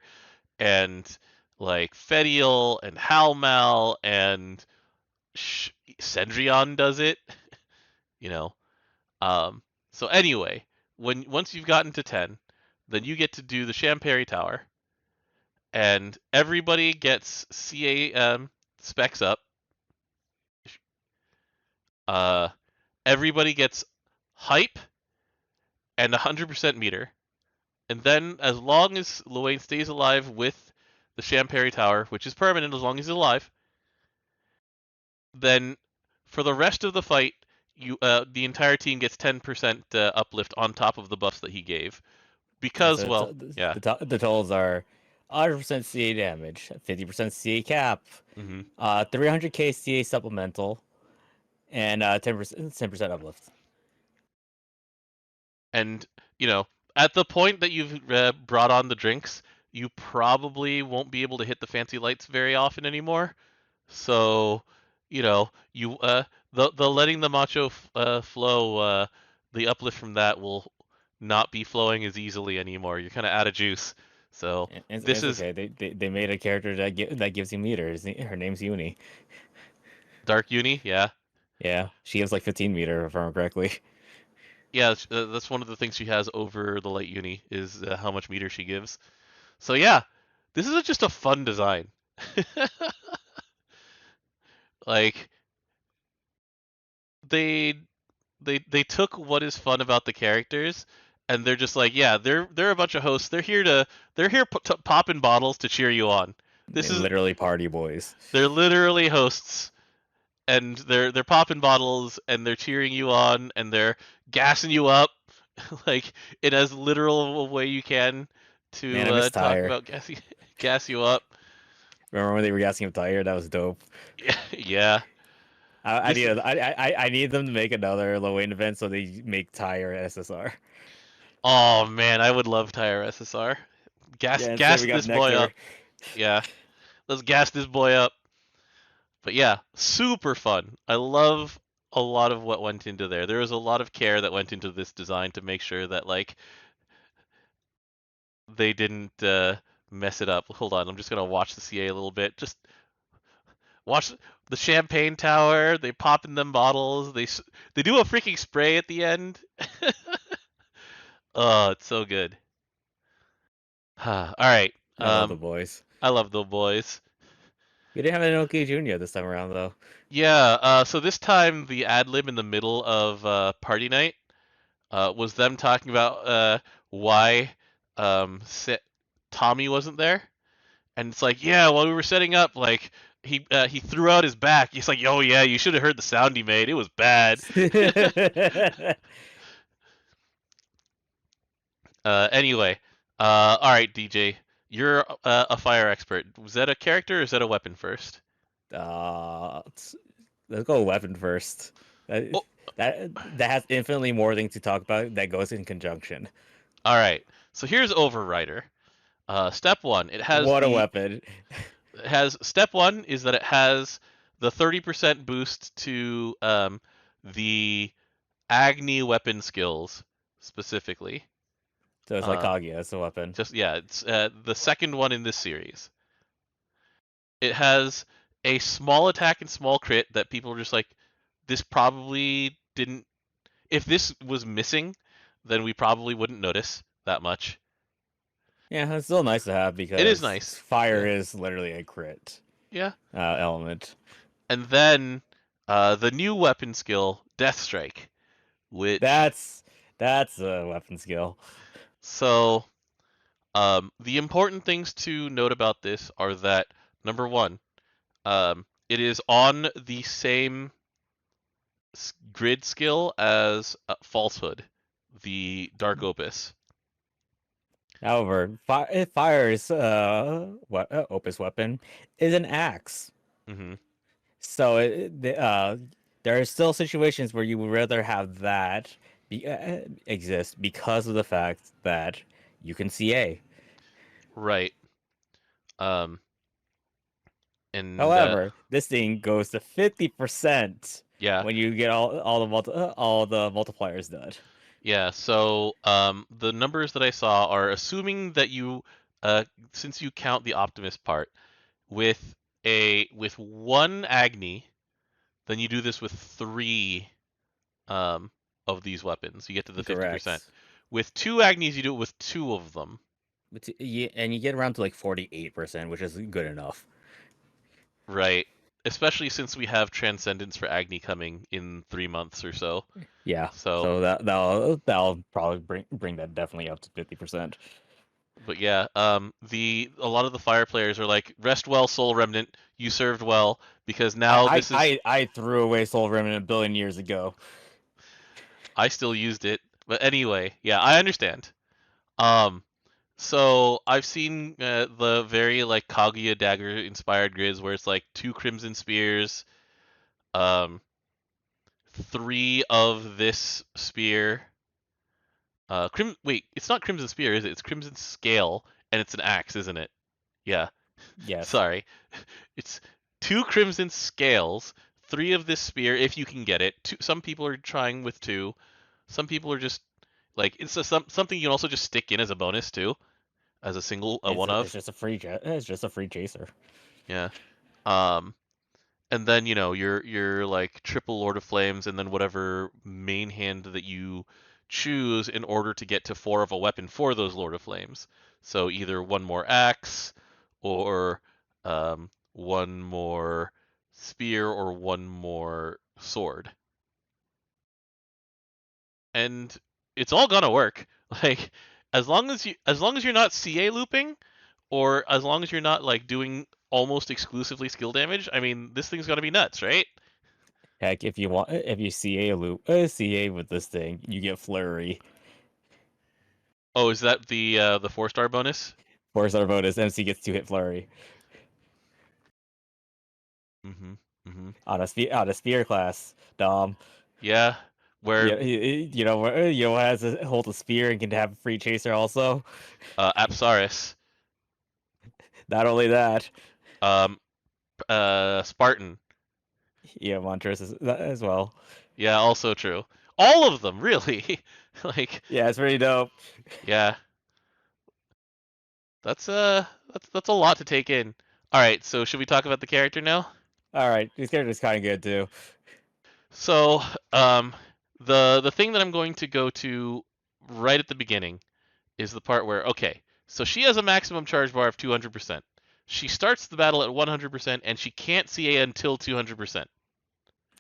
and like Fediel and Halmal and Cendrillon does it, you know. Um, so anyway, once you've gotten to 10, then you get to do the Champeri Tower, and everybody gets CA specs up. Uh, Everybody gets hype and 100% meter, and then as long as Lowain stays alive with the Champeri Tower, which is permanent as long as he's alive, then for the rest of the fight, the entire team gets 10% uplift on top of the buffs that he gave. Yeah, Because, so well, yeah. the totals are 100% CA damage, 50% CA cap, Hmm. 300k CA supplemental, and 10% uplift. And, you know, at the point that you've brought on the drinks, you probably won't be able to hit the fancy lights very often anymore. So, you the letting the macho flow, the uplift from that will not be flowing as easily anymore. You're kind of out of juice. So And this it's is okay. They made a character that gives you meters. Her name's Uni. Dark Uni, yeah. Yeah, she gives like 15 meter if I remember correctly. Yeah, that's one of the things she has over the light uni is how much meter she gives. So yeah, this is just a fun design. Like they they took what is fun about the characters and they're just like, yeah, they're a bunch of hosts. They're here popping bottles to cheer you on. This They is literally party boys. They're literally hosts and they're popping bottles and they're cheering you on and they're gassing you up like in as literal a way you can Man, I to miss talk Tyre. about gas you up. Remember when they were gassing up Tyre? That was dope. Yeah. This I need them to make another Lowain event so they make Tyre SSR. Oh man, I would love Tire SSR. Yeah, instead Gas we got this boy Nectar. up. Yeah. Let's gas this boy up. But yeah, super fun. I love a lot of what went into there. There was a lot of care that went into this design to make sure that like they didn't mess it up. Hold on, I'm just gonna watch the CA a little bit. Just watch the champagne tower. They pop in them bottles. They do a freaking spray at the end. Oh, it's so good. All right. I love the boys. I love the boys. We didn't have an OK Junior this time around though. Yeah. So this time the ad lib in the middle of party night was them talking about why Tommy wasn't there. And it's like, yeah, while we were setting up, like he threw out his back. He's like, oh yeah, you should have heard the sound he made. It was bad. Anyway, all right, DJ, you're a fire expert. Was that a character or is that a weapon first? let's, let's go weapon first. That, Oh, that has infinitely more things to talk about that goes in conjunction. all right. So here's Overrider. Step one, What a weapon. step one is that it has the 30% boost to the Agni weapon skills specifically. So it's like Uh, Kaguya as a weapon. it's the second one in this series. It has a small attack and small crit that people are just like, this probably didn't. If this was missing, then we probably wouldn't notice that much. Yeah, it's still nice to have It is because nice. fire Yeah. is literally a crit Yeah. element. And then the new weapon skill, Death Strike, which That's that's a weapon skill. so the important things to note about this are that number one, it is on the same grid skill as Falsehood, the Dark Opus. However, fire's opus weapon is an axe. Hmm. So there are still situations where you would rather have that exist because of the fact that you can CA. Right. Um, and However, this thing goes to 50% yeah, when you get all the multipliers done. yeah. So the numbers that I saw are assuming that you, since you count the Optimus part, with with one Agni, then you do this with three um, of these weapons. You get to the 50%. Correct. With two Agnis, you do it with two of them. And you get around to like 48%, which is good enough. Right. Especially since we have Transcendence for Agni coming in 3 months or so. Yeah. So, So that'll probably bring that definitely up to 50%. but yeah, a lot of the fire players are like, rest well, Soul Remnant. You served well because now I this is. I I, I threw away Soul Remnant a billion years ago. I still used it, but anyway, yeah, I understand. Um, So I've seen the very like Kaguya dagger inspired grids where it's like two Crimson Spears, um, three of this spear. Wait, it's not Crimson Spear, is it? It's Crimson Scale, and it's an axe, isn't it? Yeah. Yes. Sorry, it's two Crimson Scales, three of this spear if you can get it. Some people are trying with two. Some people are just like something you can also just stick in as a bonus too, as a one It's of. just a it's just a free chaser. Yeah. Um, and then your like triple Lord of Flames, and then whatever main hand that you choose in order to get to four of a weapon for those Lord of Flames. So either one more axe, or one more spear, or one more sword, and it's all gonna work. Like as long as you're not CA looping, or as long as you're not like doing almost exclusively skill damage, I mean, this thing's gonna be nuts, right? Heck, if you CA with this thing, you get flurry. Oh, is that the 4-star bonus? 4-star bonus, MC gets 2-hit flurry Mm-hmm. Mm-hmm. on a spear class. Dom, Yeah, where you know has to hold a spear and can have a free chaser also. Apsaris, Not only that, um, Spartan. yeah, Montrose as well. Yeah, also true. All of them, really. Like, Yeah, it's pretty dope. yeah, that's a lot to take in. All right, so should we talk about the character now? All right, these characters kind of good too. So, um, the thing that I'm going to go to right at the beginning is the part where, okay, so she has a maximum charge bar of 200%. She starts the battle at 100%, and she can't CA until 200%.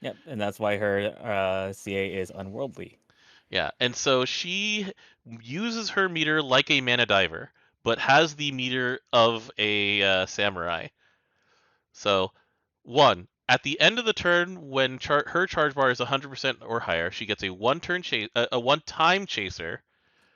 Yep, and that's why her CA is unworldly. Yeah, and so she uses her meter like a mana diver, but has the meter of a samurai. So, one, at the end of the turn, when her charge bar is 100% or higher, she gets a one-time chaser,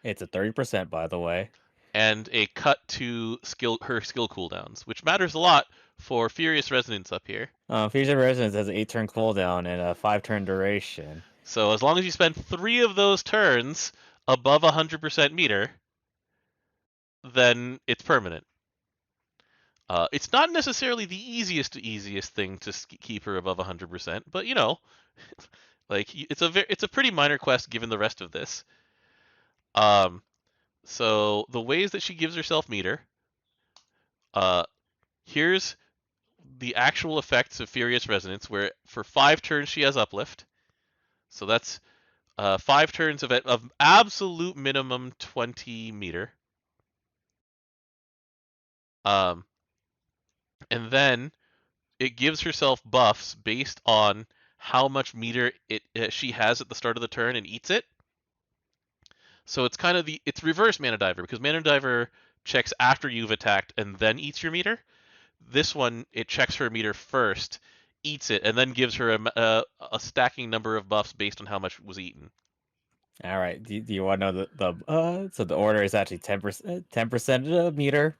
It's a 30%, by the way. and a cut to her skill cooldowns, which matters a lot for Furious Resonance up here. Fusion Resonance has an 8-turn cooldown and a 5-turn duration. So as long as you spend three of those turns above 100% meter, then it's permanent. It's not necessarily the easiest thing to keep her above 100%, but like it's a pretty minor quest given the rest of this. Um, So the ways that she gives herself meter. Uh, here's the actual effects of Furious Resonance, where for 5 turns she has uplift. So that's 5 turns of absolute minimum 20 meter. Um, and then it gives herself buffs based on how much meter she has at the start of the turn and eats it. So it's kind of it's reverse Mana Diver, because Mana Diver checks after you've attacked and then eats your meter. This one, it checks her meter first, eats it, and then gives her a stacking number of buffs based on how much was eaten. All right. Do you want to know so the order is actually 10% meter,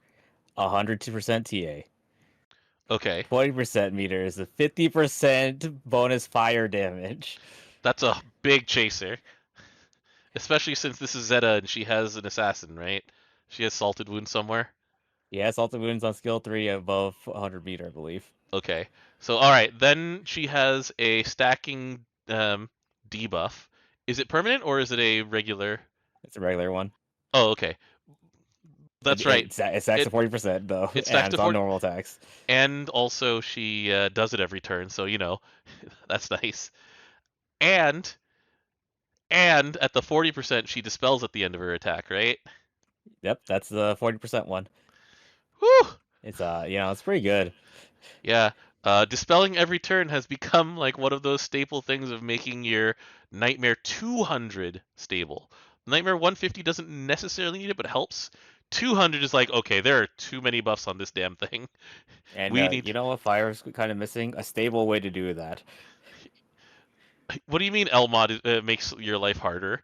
102% TA. Okay, 20% meter is a 50% bonus fire damage. that's a big chaser, especially since this is Zeta and she has an assassin, right? She has salted wound somewhere. Yeah, assaulted wounds on skill 3 above 100 meter, I believe. Okay, so all right, then she has a stacking debuff. Is it permanent or is it a regular? It's a regular one. Oh, okay, It, that's right. it, it stacks It to 40% though, it stacks and to it's on 40, normal attacks. and also she does it every turn, so that's nice. And at the 40%, she dispels at the end of her attack, right? Yep, that's the 40% one. Whew! It's it's pretty good. Yeah. Dispelling every turn has become like one of those staple things of making your Nightmare 200 stable. Nightmare 150 doesn't necessarily need it, but it helps. 200 is like, okay, there are too many buffs on this damn thing. And We need. you know what Fire's kind of missing? A stable way to do that. What do you mean Lmod makes your life harder?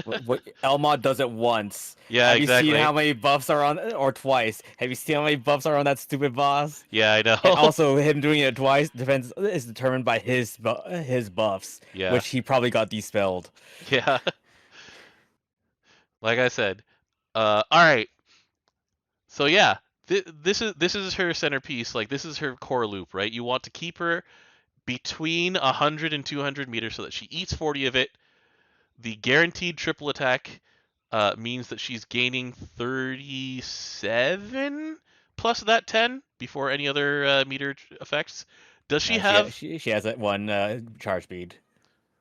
What Elmod does it once. Yeah, Have you seen exactly. how many buffs are on, or twice? Have you seen how many buffs are on that stupid boss? Yeah, I And know. also, him doing it twice depends is determined by his buffs, Yeah, which he probably got dispelled. yeah. Like I said. All right. So yeah, this is her centerpiece. Like this is her core loop, right? You want to keep her between 100 and 200 meters so that she eats 40 of it. The guaranteed triple attack means that she's gaining 37 plus that 10 before any other meter effects. Does she have? She has that one charge speed.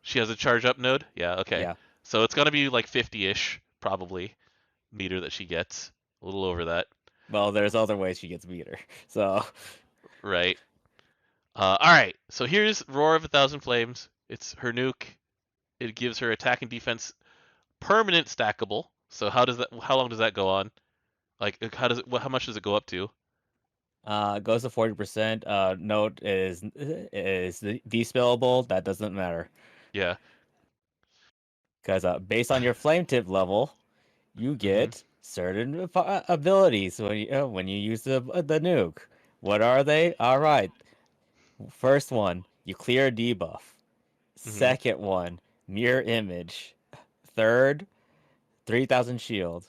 She has a charge up node. Yeah. Okay. Yeah. So it's gonna be like 50-ish probably meter that she gets. A little over that, Well, there's other ways she gets meter. So right? All right. So here's Roar of a Thousand Flames. It's her nuke. It gives her attack and defense permanent stackable. So how does that? How long does that go on? Like how does it? How much does it go up to? goes to 40%. Note is despellable. That doesn't matter Yeah. because based on your flame tip level, you Hmm. get certain abilities when you use the nuke. What are they? All right. First one, you clear a debuff. Hmm. Second one, mirror image. Third, 3000 shield.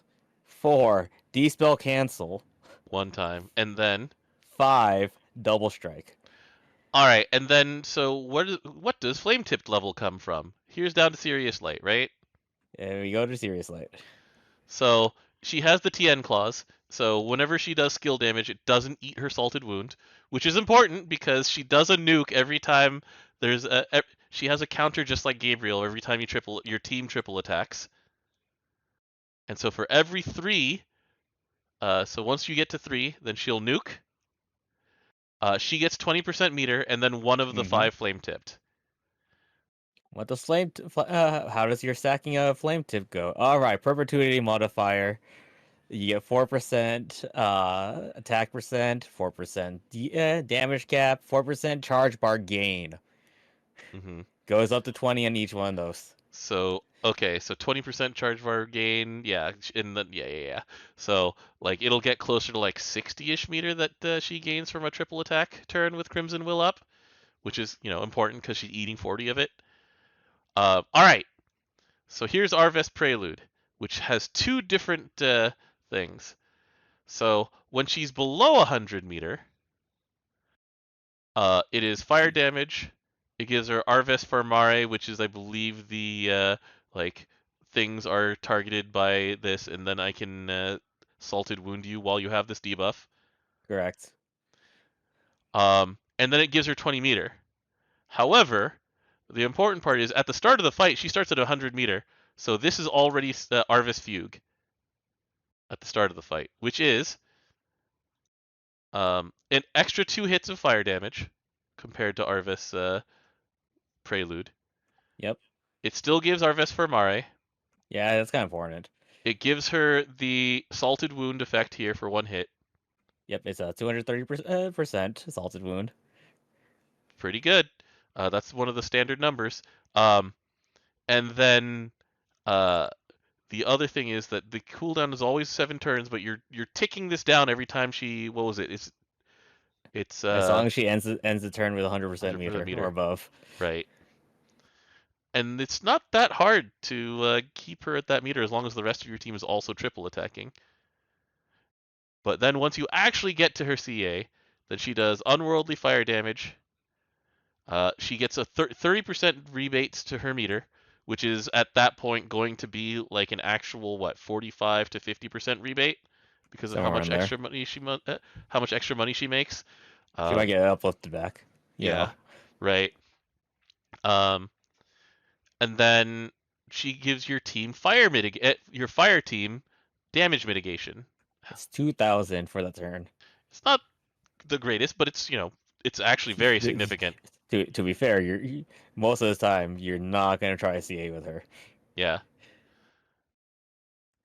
4, despell cancel. One time, and then 5, double strike. all right, and then so what does flame tipped level come from? Here's down to serious light, right? And we go to serious light. So she has the TN clause. So whenever she does skill damage, it doesn't eat her salted wound, which is important because she does a nuke every time there's she has a counter just like Gabriel every time your team triple attacks. And so for every 3, so once you get to 3, then she'll nuke. She gets 20% meter and then one of the Mm-hmm. 5 flame tipped. What does how does your stacking of flame tip go? All right, perpetuity modifier. You get 4% attack percent, 4% damage cap, 4% charge bar gain. Hmm. Goes up to 20 on each one of those. So okay, so 20% charge bar gain, yeah, yeah. So like it'll get closer to like 60-ish meter that she gains from a triple attack turn with Crimson Will up, which is important because she's eating 40 of it. All right, so here's Arvest Prelude, which has 2 different things. So when she's below 100 meter, it is fire damage. It gives her Arvest Formare, which is I believe the like things are targeted by this, and then I can salted wound you while you have this debuff. Correct. And then it gives her 20 meter. However, the important part is at the start of the fight, she starts at 100 meter. So this is already Arvis Fugue at the start of the fight, which is an extra 2 hits of fire damage compared to Arvis Prelude. Yep. It still gives Arvis Fermare. Yeah, that's kind of important. It gives her the salted wound effect here for 1 hit. Yep, it's a 230% salted wound. Pretty good. That's one of the standard numbers. And then the other thing is that the cooldown is always 7 turns, but you're ticking this down every time she. What was it? It's As long as she ends the turn with 100% 100% meter or above. Right. And it's not that hard to keep her at that meter as long as the rest of your team is also triple attacking. But then once you actually get to her CA, then she does unworldly fire damage. She gets a 30% rebates to her meter, which is at that point going to be like an actual 45 to 50% rebate because of how much extra money she makes. She might get uplifted back. Yeah, right. And then she gives your team your fire team damage mitigation. It's 2,000 for that turn. It's not the greatest, but it's it's actually very significant. To be fair, you're most of the time you're not gonna try a CA with her. Yeah.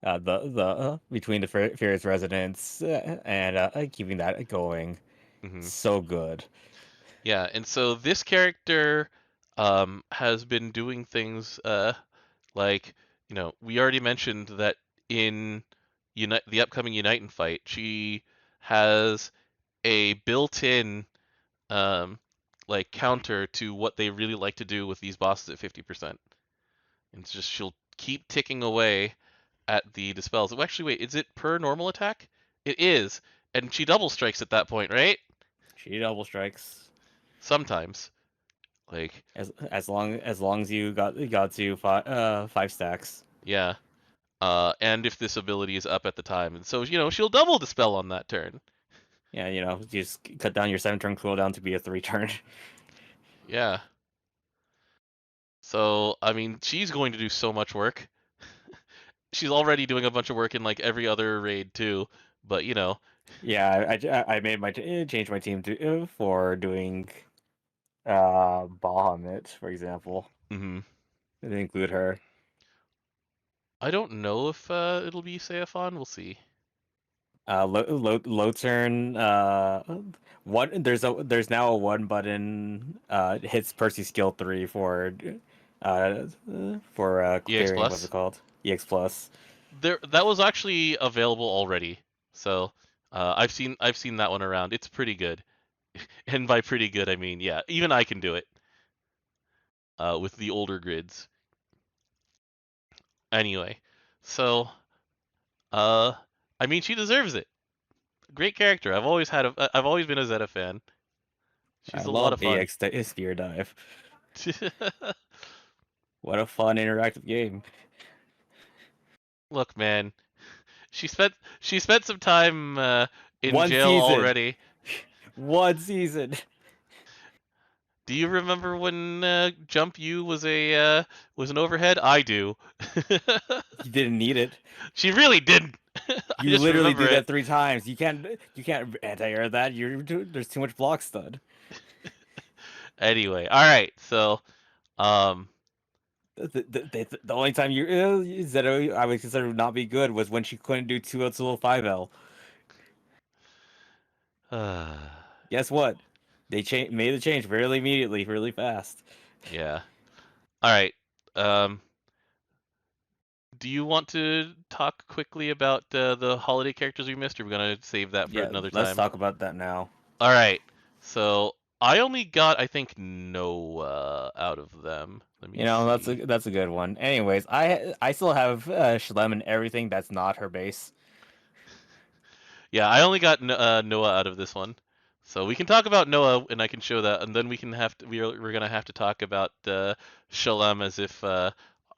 The between the Fierce Resonance and keeping that going, so good. Yeah, and so this character has been doing things like we already mentioned that in the upcoming Unite and fight, she has a built-in counter to what they really like to do with these bosses at 50%. And it's just she'll keep ticking away at the dispels. Oh, actually, wait, is it per normal attack? It is, and she double strikes at that point, right? She double strikes. Sometimes, as long as you got to 5 stacks. Yeah. And if this ability is up at the time, and so she'll double dispel on that turn. Yeah, you just cut down your 7-turn cooldown to be a 3-turn. Yeah. So I mean, she's going to do so much work. She's already doing a bunch of work in every other raid too, but Yeah, I made changed my team for doing Bahamut, for example. Mm-hmm. It include her. I don't know if it'll be Seaphon. We'll see. Low turn. There's now a 1 button hits Percy skill 3 for clearing. What's it called? EX Plus. That was actually available already, so I've seen that one around. It's pretty good, and by pretty good I mean even I can do it with the older grids. Anyway, so I mean she deserves it. Great character. I've always been a Zeta fan. She's a lot of fun. EX Spear Dive. What a fun interactive game. Look, man, she spent some time in jail season. already. 1 season. Do you remember when Jump U was an overhead? I do. You didn't need it. She really didn't. You literally did that 3 times. You can't anti-air that. There's too much block stud. Anyway, all right. So, the only time Zeta I would consider not be good was when she couldn't do 2L to 5L. Guess what? They made the change really immediately, really fast. Yeah. All right. Do you want to talk quickly about the holiday characters we missed, or are we gonna save that for another time? Let's talk about that now. All right. So I only got, I think, Noah out of them. Let me see. That's a good one. Anyways, I still have Shlem and everything that's not her base. Yeah, I only got Noah out of this one. So we can talk about Noah, and I can show that, and then we're gonna have to talk about Shalem as if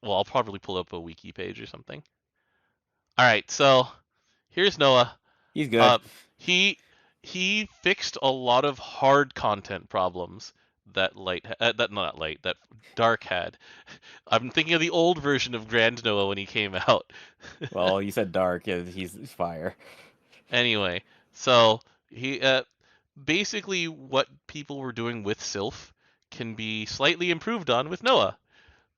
Well, I'll probably pull up a wiki page or something. All right, so here's Noah. He's good. Um, he he fixed a lot of hard content problems that that Dark had. I'm thinking of the old version of Grand Noah when he came out. Well, you said dark. Yeah, he's fire. Anyway, so he basically what people were doing with Sylph can be slightly improved on with Noah.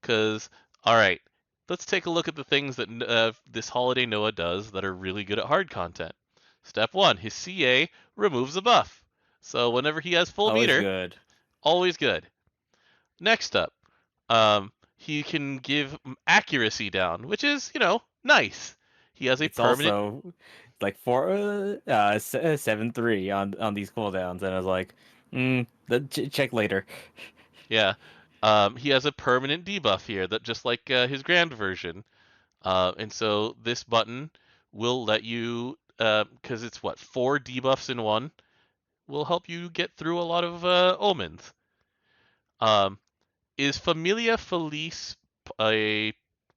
Because, all right, let's take a look at the things that this holiday Noah does that are really good at hard content. Step one, his CA removes a buff. So whenever he has full Always meter, good. always good. Next up, he can give accuracy down, which is, nice. He has a It's permanent. also like 7-3 on these cooldowns, and I was like, check later. Yeah. He has a permanent debuff here that just like his grand version. And so this button will let you, because it's what, 4 debuffs in one, will help you get through a lot of omens. Um, is Familia Felice a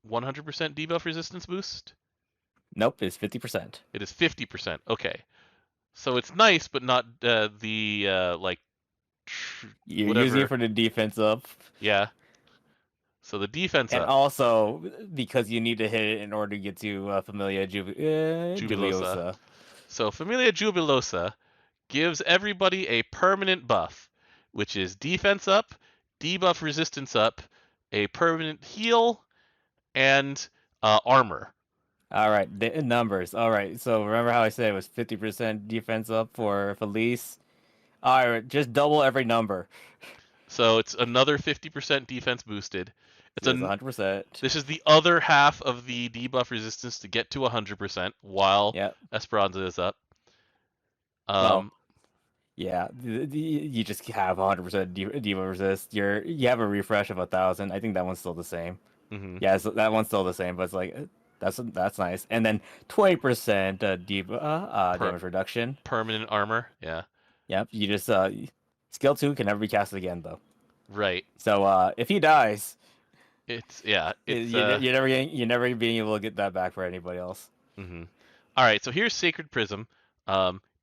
100% debuff resistance boost? Nope, it's 50%. It is 50%. Okay. So it's nice, but not the like You're using it whatever. for the defense up, Yeah. So the defense and up, also because you need to hit it in order to get to Familia Jubilosa. Jubiliosa. So Familia Jubilosa gives everybody a permanent buff, which is defense up, debuff resistance up, a permanent heal, and armor. All right, the numbers. All right, so remember how I said it was 50% defense up for Felice? All right, just double every number. So it's another 50% defense boosted. It's So it's a 100%. This is the other half of the debuff resistance to get to 100% while Yep. Esperanza is up. Well, Um, yeah, you just have 100% Diva resist. You have a refresh of 1,000. I think that one's still the same. mhm. Yeah, that one's still the same, but it's like that's nice. And then 20% Diva per- damage reduction. permanent armor. Yeah, Yep, you just skill 2 can never be casted again though. right. So if he dies, It's you're never being able to get that back for anybody else. mhm. All right, so here's Sacred Prism.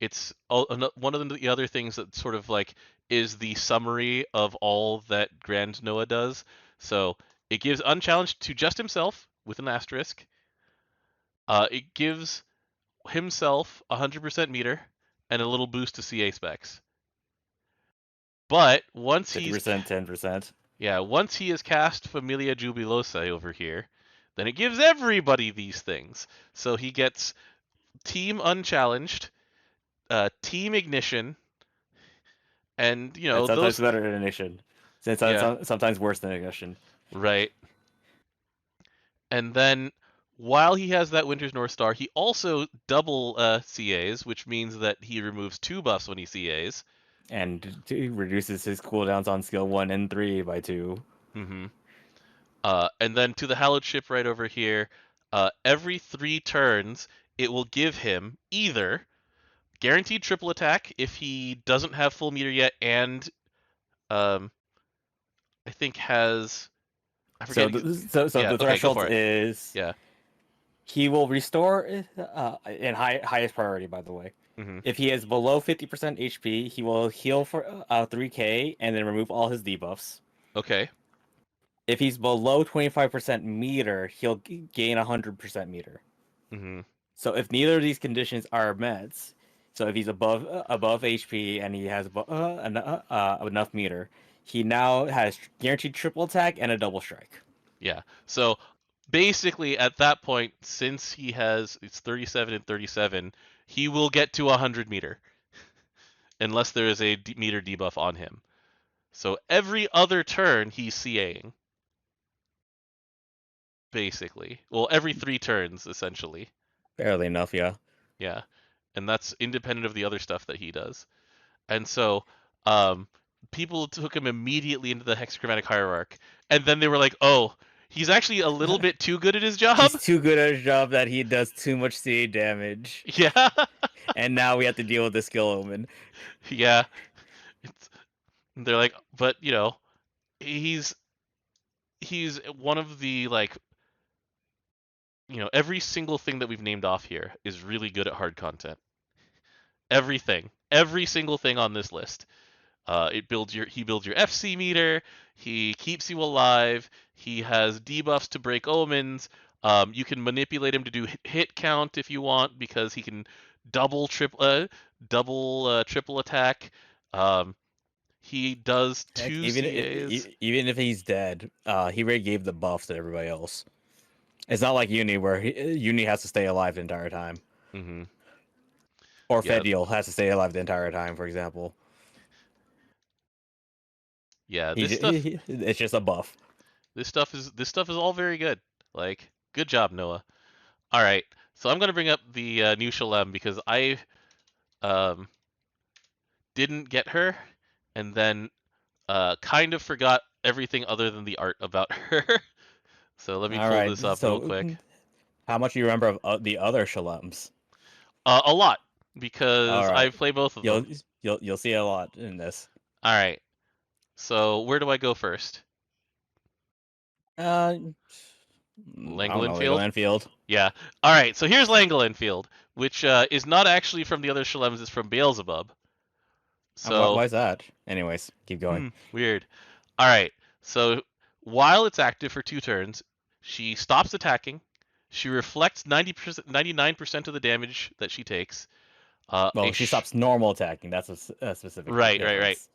It's one of the other things that sort of like is the summary of all that Grand Noah does. So it gives unchallenged to just himself with an asterisk. It gives himself 100% meter and a little boost to CA specs. But once he's 50%, 10%. once he has cast Familia Jubilosa over here, then it gives everybody these things. So he gets Team Unchallenged, Team Ignition, and And sometimes those. better than Ignition. Yeah, Sometimes worse than Ignition. right. And then while he has that Winter's North Star, he also double CAs, which means that he removes 2 buffs when he CAs. And reduces his cooldowns on skill 1 and 3 by 2. Mm-hmm. And then to the Hallowed Ship right over here, every 3 turns, it will give him either guaranteed triple attack if he doesn't have full meter yet, and um, I think has I So forget. so Yeah, the okay, go threshold for it. is Yeah. he will restore in highest priority, by the way. Mm-hmm. If he is below 50% HP, he will heal for 3k and then remove all his debuffs. Okay. If he's below 25% meter, he'll gain 100% meter. Mm-hmm. So if neither of these conditions are met, so if he's above HP and he has enough meter, he now has guaranteed triple attack and a double strike. Yeah. So basically, at that point, since it's 37 and 37, he will get to 100 meter unless there is a meter debuff on him. So every other turn, he's CAing. Basically. Well, every 3 turns, essentially. Barely enough, yeah. Yeah. And that's independent of the other stuff that he does. And so, um, people took him immediately into the hexachromatic hierarch. And then they were like, oh, he's actually a little bit too good at his job. He's too good at his job that he does too much CA damage. Yeah. And now we have to deal with the skill omen. Yeah. It's, they're like, but, he's he's one of the like, every single thing that we've named off here is really good at hard content. Every single thing on this list. He builds your FC meter. He keeps you alive. He has debuffs to break omens. You can manipulate him to do hit count if you want because he can triple attack. Um, he does Heck, two CAs. even if he's dead, he already gave the buff to everybody else. It's not like Uni where Uni has to stay alive the entire time, Mm-hmm. or Yeah, Fediel has to stay alive the entire time, for example. yeah. It's just a buff. This stuff is all very good. Like, good job, Noah. All right, so I'm gonna bring up the new Shalem because I um, didn't get her, and then kind of forgot everything other than the art about her. So let me All pull right, this up real so quick. how much do you remember of the other Shalems? A lot All because I right, play both of you'll them. you'll see a lot in this. All right. So where do I go first? Uh, I don't know, Langland? Legoland Field. Yeah. All right. So here's Langland, which is not actually from the other Shalems. It's from Beelzebub. So Why is that? Anyways, keep going. weird. All right. So while it's active for 2 turns, she stops attacking. She reflects 90%, 99% of the damage that she takes. Well, she stops normal attacking. That's a specific Right. difference.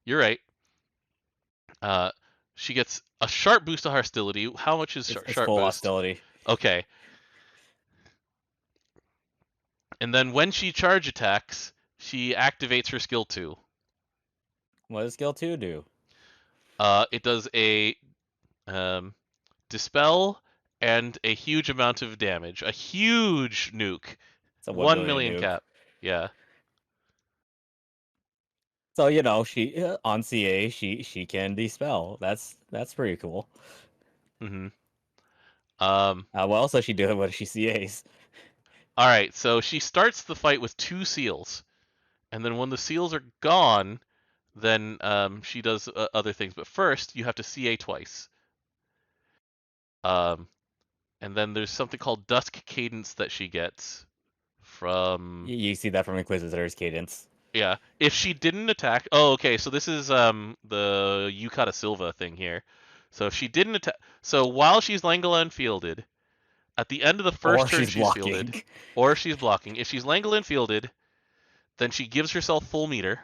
You're right. Uh, she gets a sharp boost to hostility. How much is It's sharp full boost? hostility. Okay. And then when she charge attacks, she activates her skill 2. What does skill 2 do? It does a dispel and a huge amount of damage. A huge nuke. It's a 1 1 billion million nuke. cap. Yeah. So she on CA she can dispel. That's pretty cool. Mm-hmm. Um, What else does she do when she CAs? all right, so she starts the fight with 2 seals, and then when the seals are gone, then she does other things. But first, you have to CA twice. Um, and then there's something called Dusk Cadence that she gets from. You see that from Inquisitor's Cadence. Yeah, if she didn't attack. Oh, okay. So this is the Yukata Silva thing here. So if she didn't attack, so while she's Langolin fielded, at the end of the Or first turn she's she's blocking. fielded, or she's blocking. If she's Langolin fielded, then she gives herself full meter,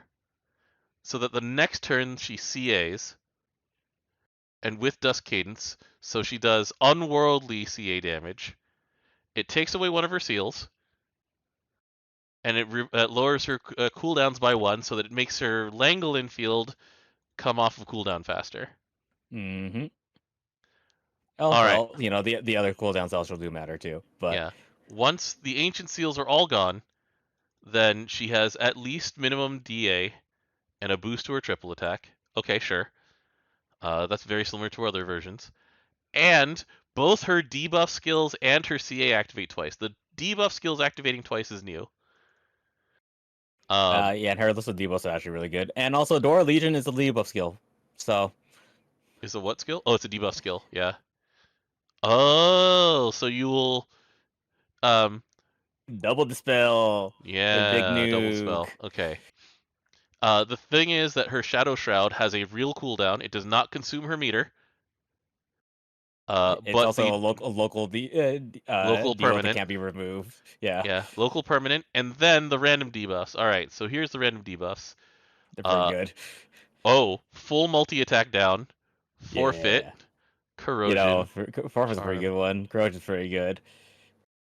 so that the next turn she CAs, and with Dusk Cadence, so she does unworldly CA damage. It takes away one of her seals, and it lowers her cooldowns by 1, so that it makes her Langolin field come off of cooldown faster. Mm-hmm. Oh, All right. well, the other cooldowns also do matter too. But Yeah. Once the ancient seals are all gone, then she has at least minimum DA and a boost to her triple attack. Okay, sure. That's very similar to other versions. And both her debuff skills and her CA activate twice. The debuff skills activating twice is new. yeah, and her list of debuffs are actually really good. And also Dora Legion is a debuff skill. So Is a what skill? Oh, it's a debuff skill. Yeah. Oh, so you will um double dispel with big yeah, double nuke. spell. Okay. The thing is that her Shadow Shroud has a real cooldown. It does not consume her meter. It's But also the a local local debuff that permanent. can't be removed. Yeah, Yeah, local permanent, and then the random debuffs. All right, so here's the random debuffs. they're pretty Uh, good. full multi attack down, forfeit, Yeah. corrosion, Forfeit's a pretty charm. good one. Corrosion's pretty good.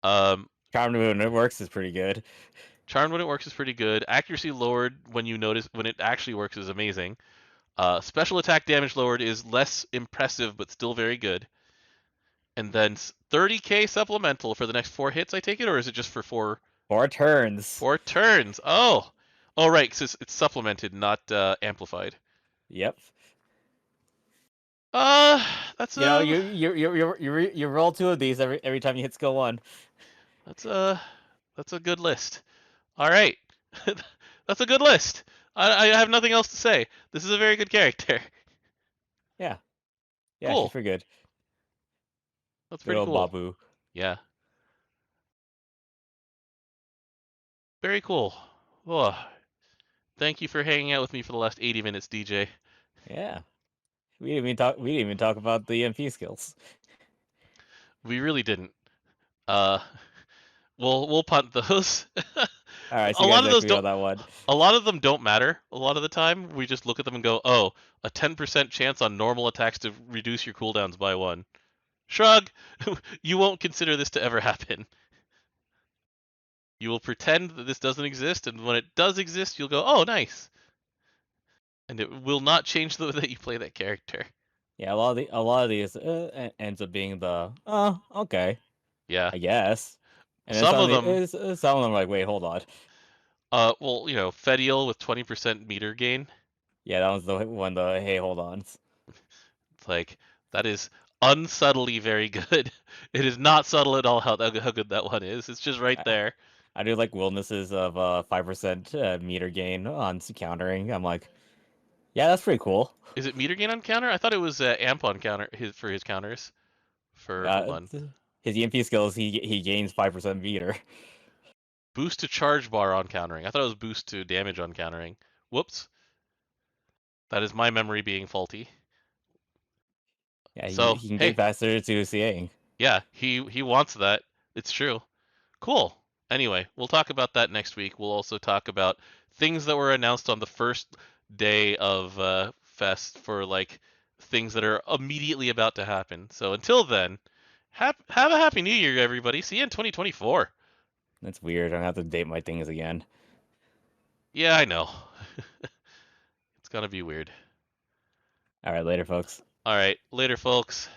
Um, Charmed when it works is pretty good. charmed when it works is pretty good. Accuracy lowered when you notice when it actually works is amazing. Special attack damage lowered is less impressive but still very good. And then 30k supplemental for the next 4 hits. I take it, or is it just for 4 turns. 4 turns? Oh right, because it's supplemented, not amplified. Yep. Uh, that's You know, a you roll 2 of these every time you hit skill 1. that's a that's a good list. All right, that's a good list. I have nothing else to say. This is a very good character. Yeah. Yeah, she's Cool. pretty good. That's Good pretty old cool. Babu. Yeah. Very cool. Oh, thank you for hanging out with me for the last 80 minutes, DJ. Yeah. We didn't even talk. We didn't even talk about the MP skills. We really didn't. Uh, we'll punt those. All right, see a you guys lot of next those week don't. on that one. A lot of them don't matter. A lot of the time, we just look at them and go, "Oh, a 10% chance on normal attacks to reduce your cooldowns by 1." Shrug. You won't consider this to ever happen. You will pretend that this doesn't exist, and when it does exist, you'll go, "Oh, nice." And it will not change the way that you play that character. Yeah, a lot of these ends up being the okay, Yeah. I guess, and then Some of them, some of them are like, wait, hold on. well, Fediel with 20% meter gain. Yeah, that was the one. The hey, hold on. It's like, that is unsubtly very good. It is not subtle at all how good that one is. It's just right there. I do like wildnesses of 5% meter gain on countering. I'm like, yeah, that's pretty cool. Is it meter gain on counter? I thought it was amp on counter for his counters. Hold on. His EMP skills, he gains 5% meter. Boost to charge bar on countering. I thought it was boost to damage on countering. Whoops. That is my memory being faulty. Yeah, So, he can hey, get faster to CAing. yeah, he wants that. It's true. Cool. Anyway, we'll talk about that next week. We'll also talk about things that were announced on the first day of Fest for like things that are immediately about to happen. So until then, have a happy new year, everybody. See you in 2024. That's weird. I'm gonna have to date my things again. Yeah, I know. It's gonna be weird. All right, later, folks. All right, later, folks.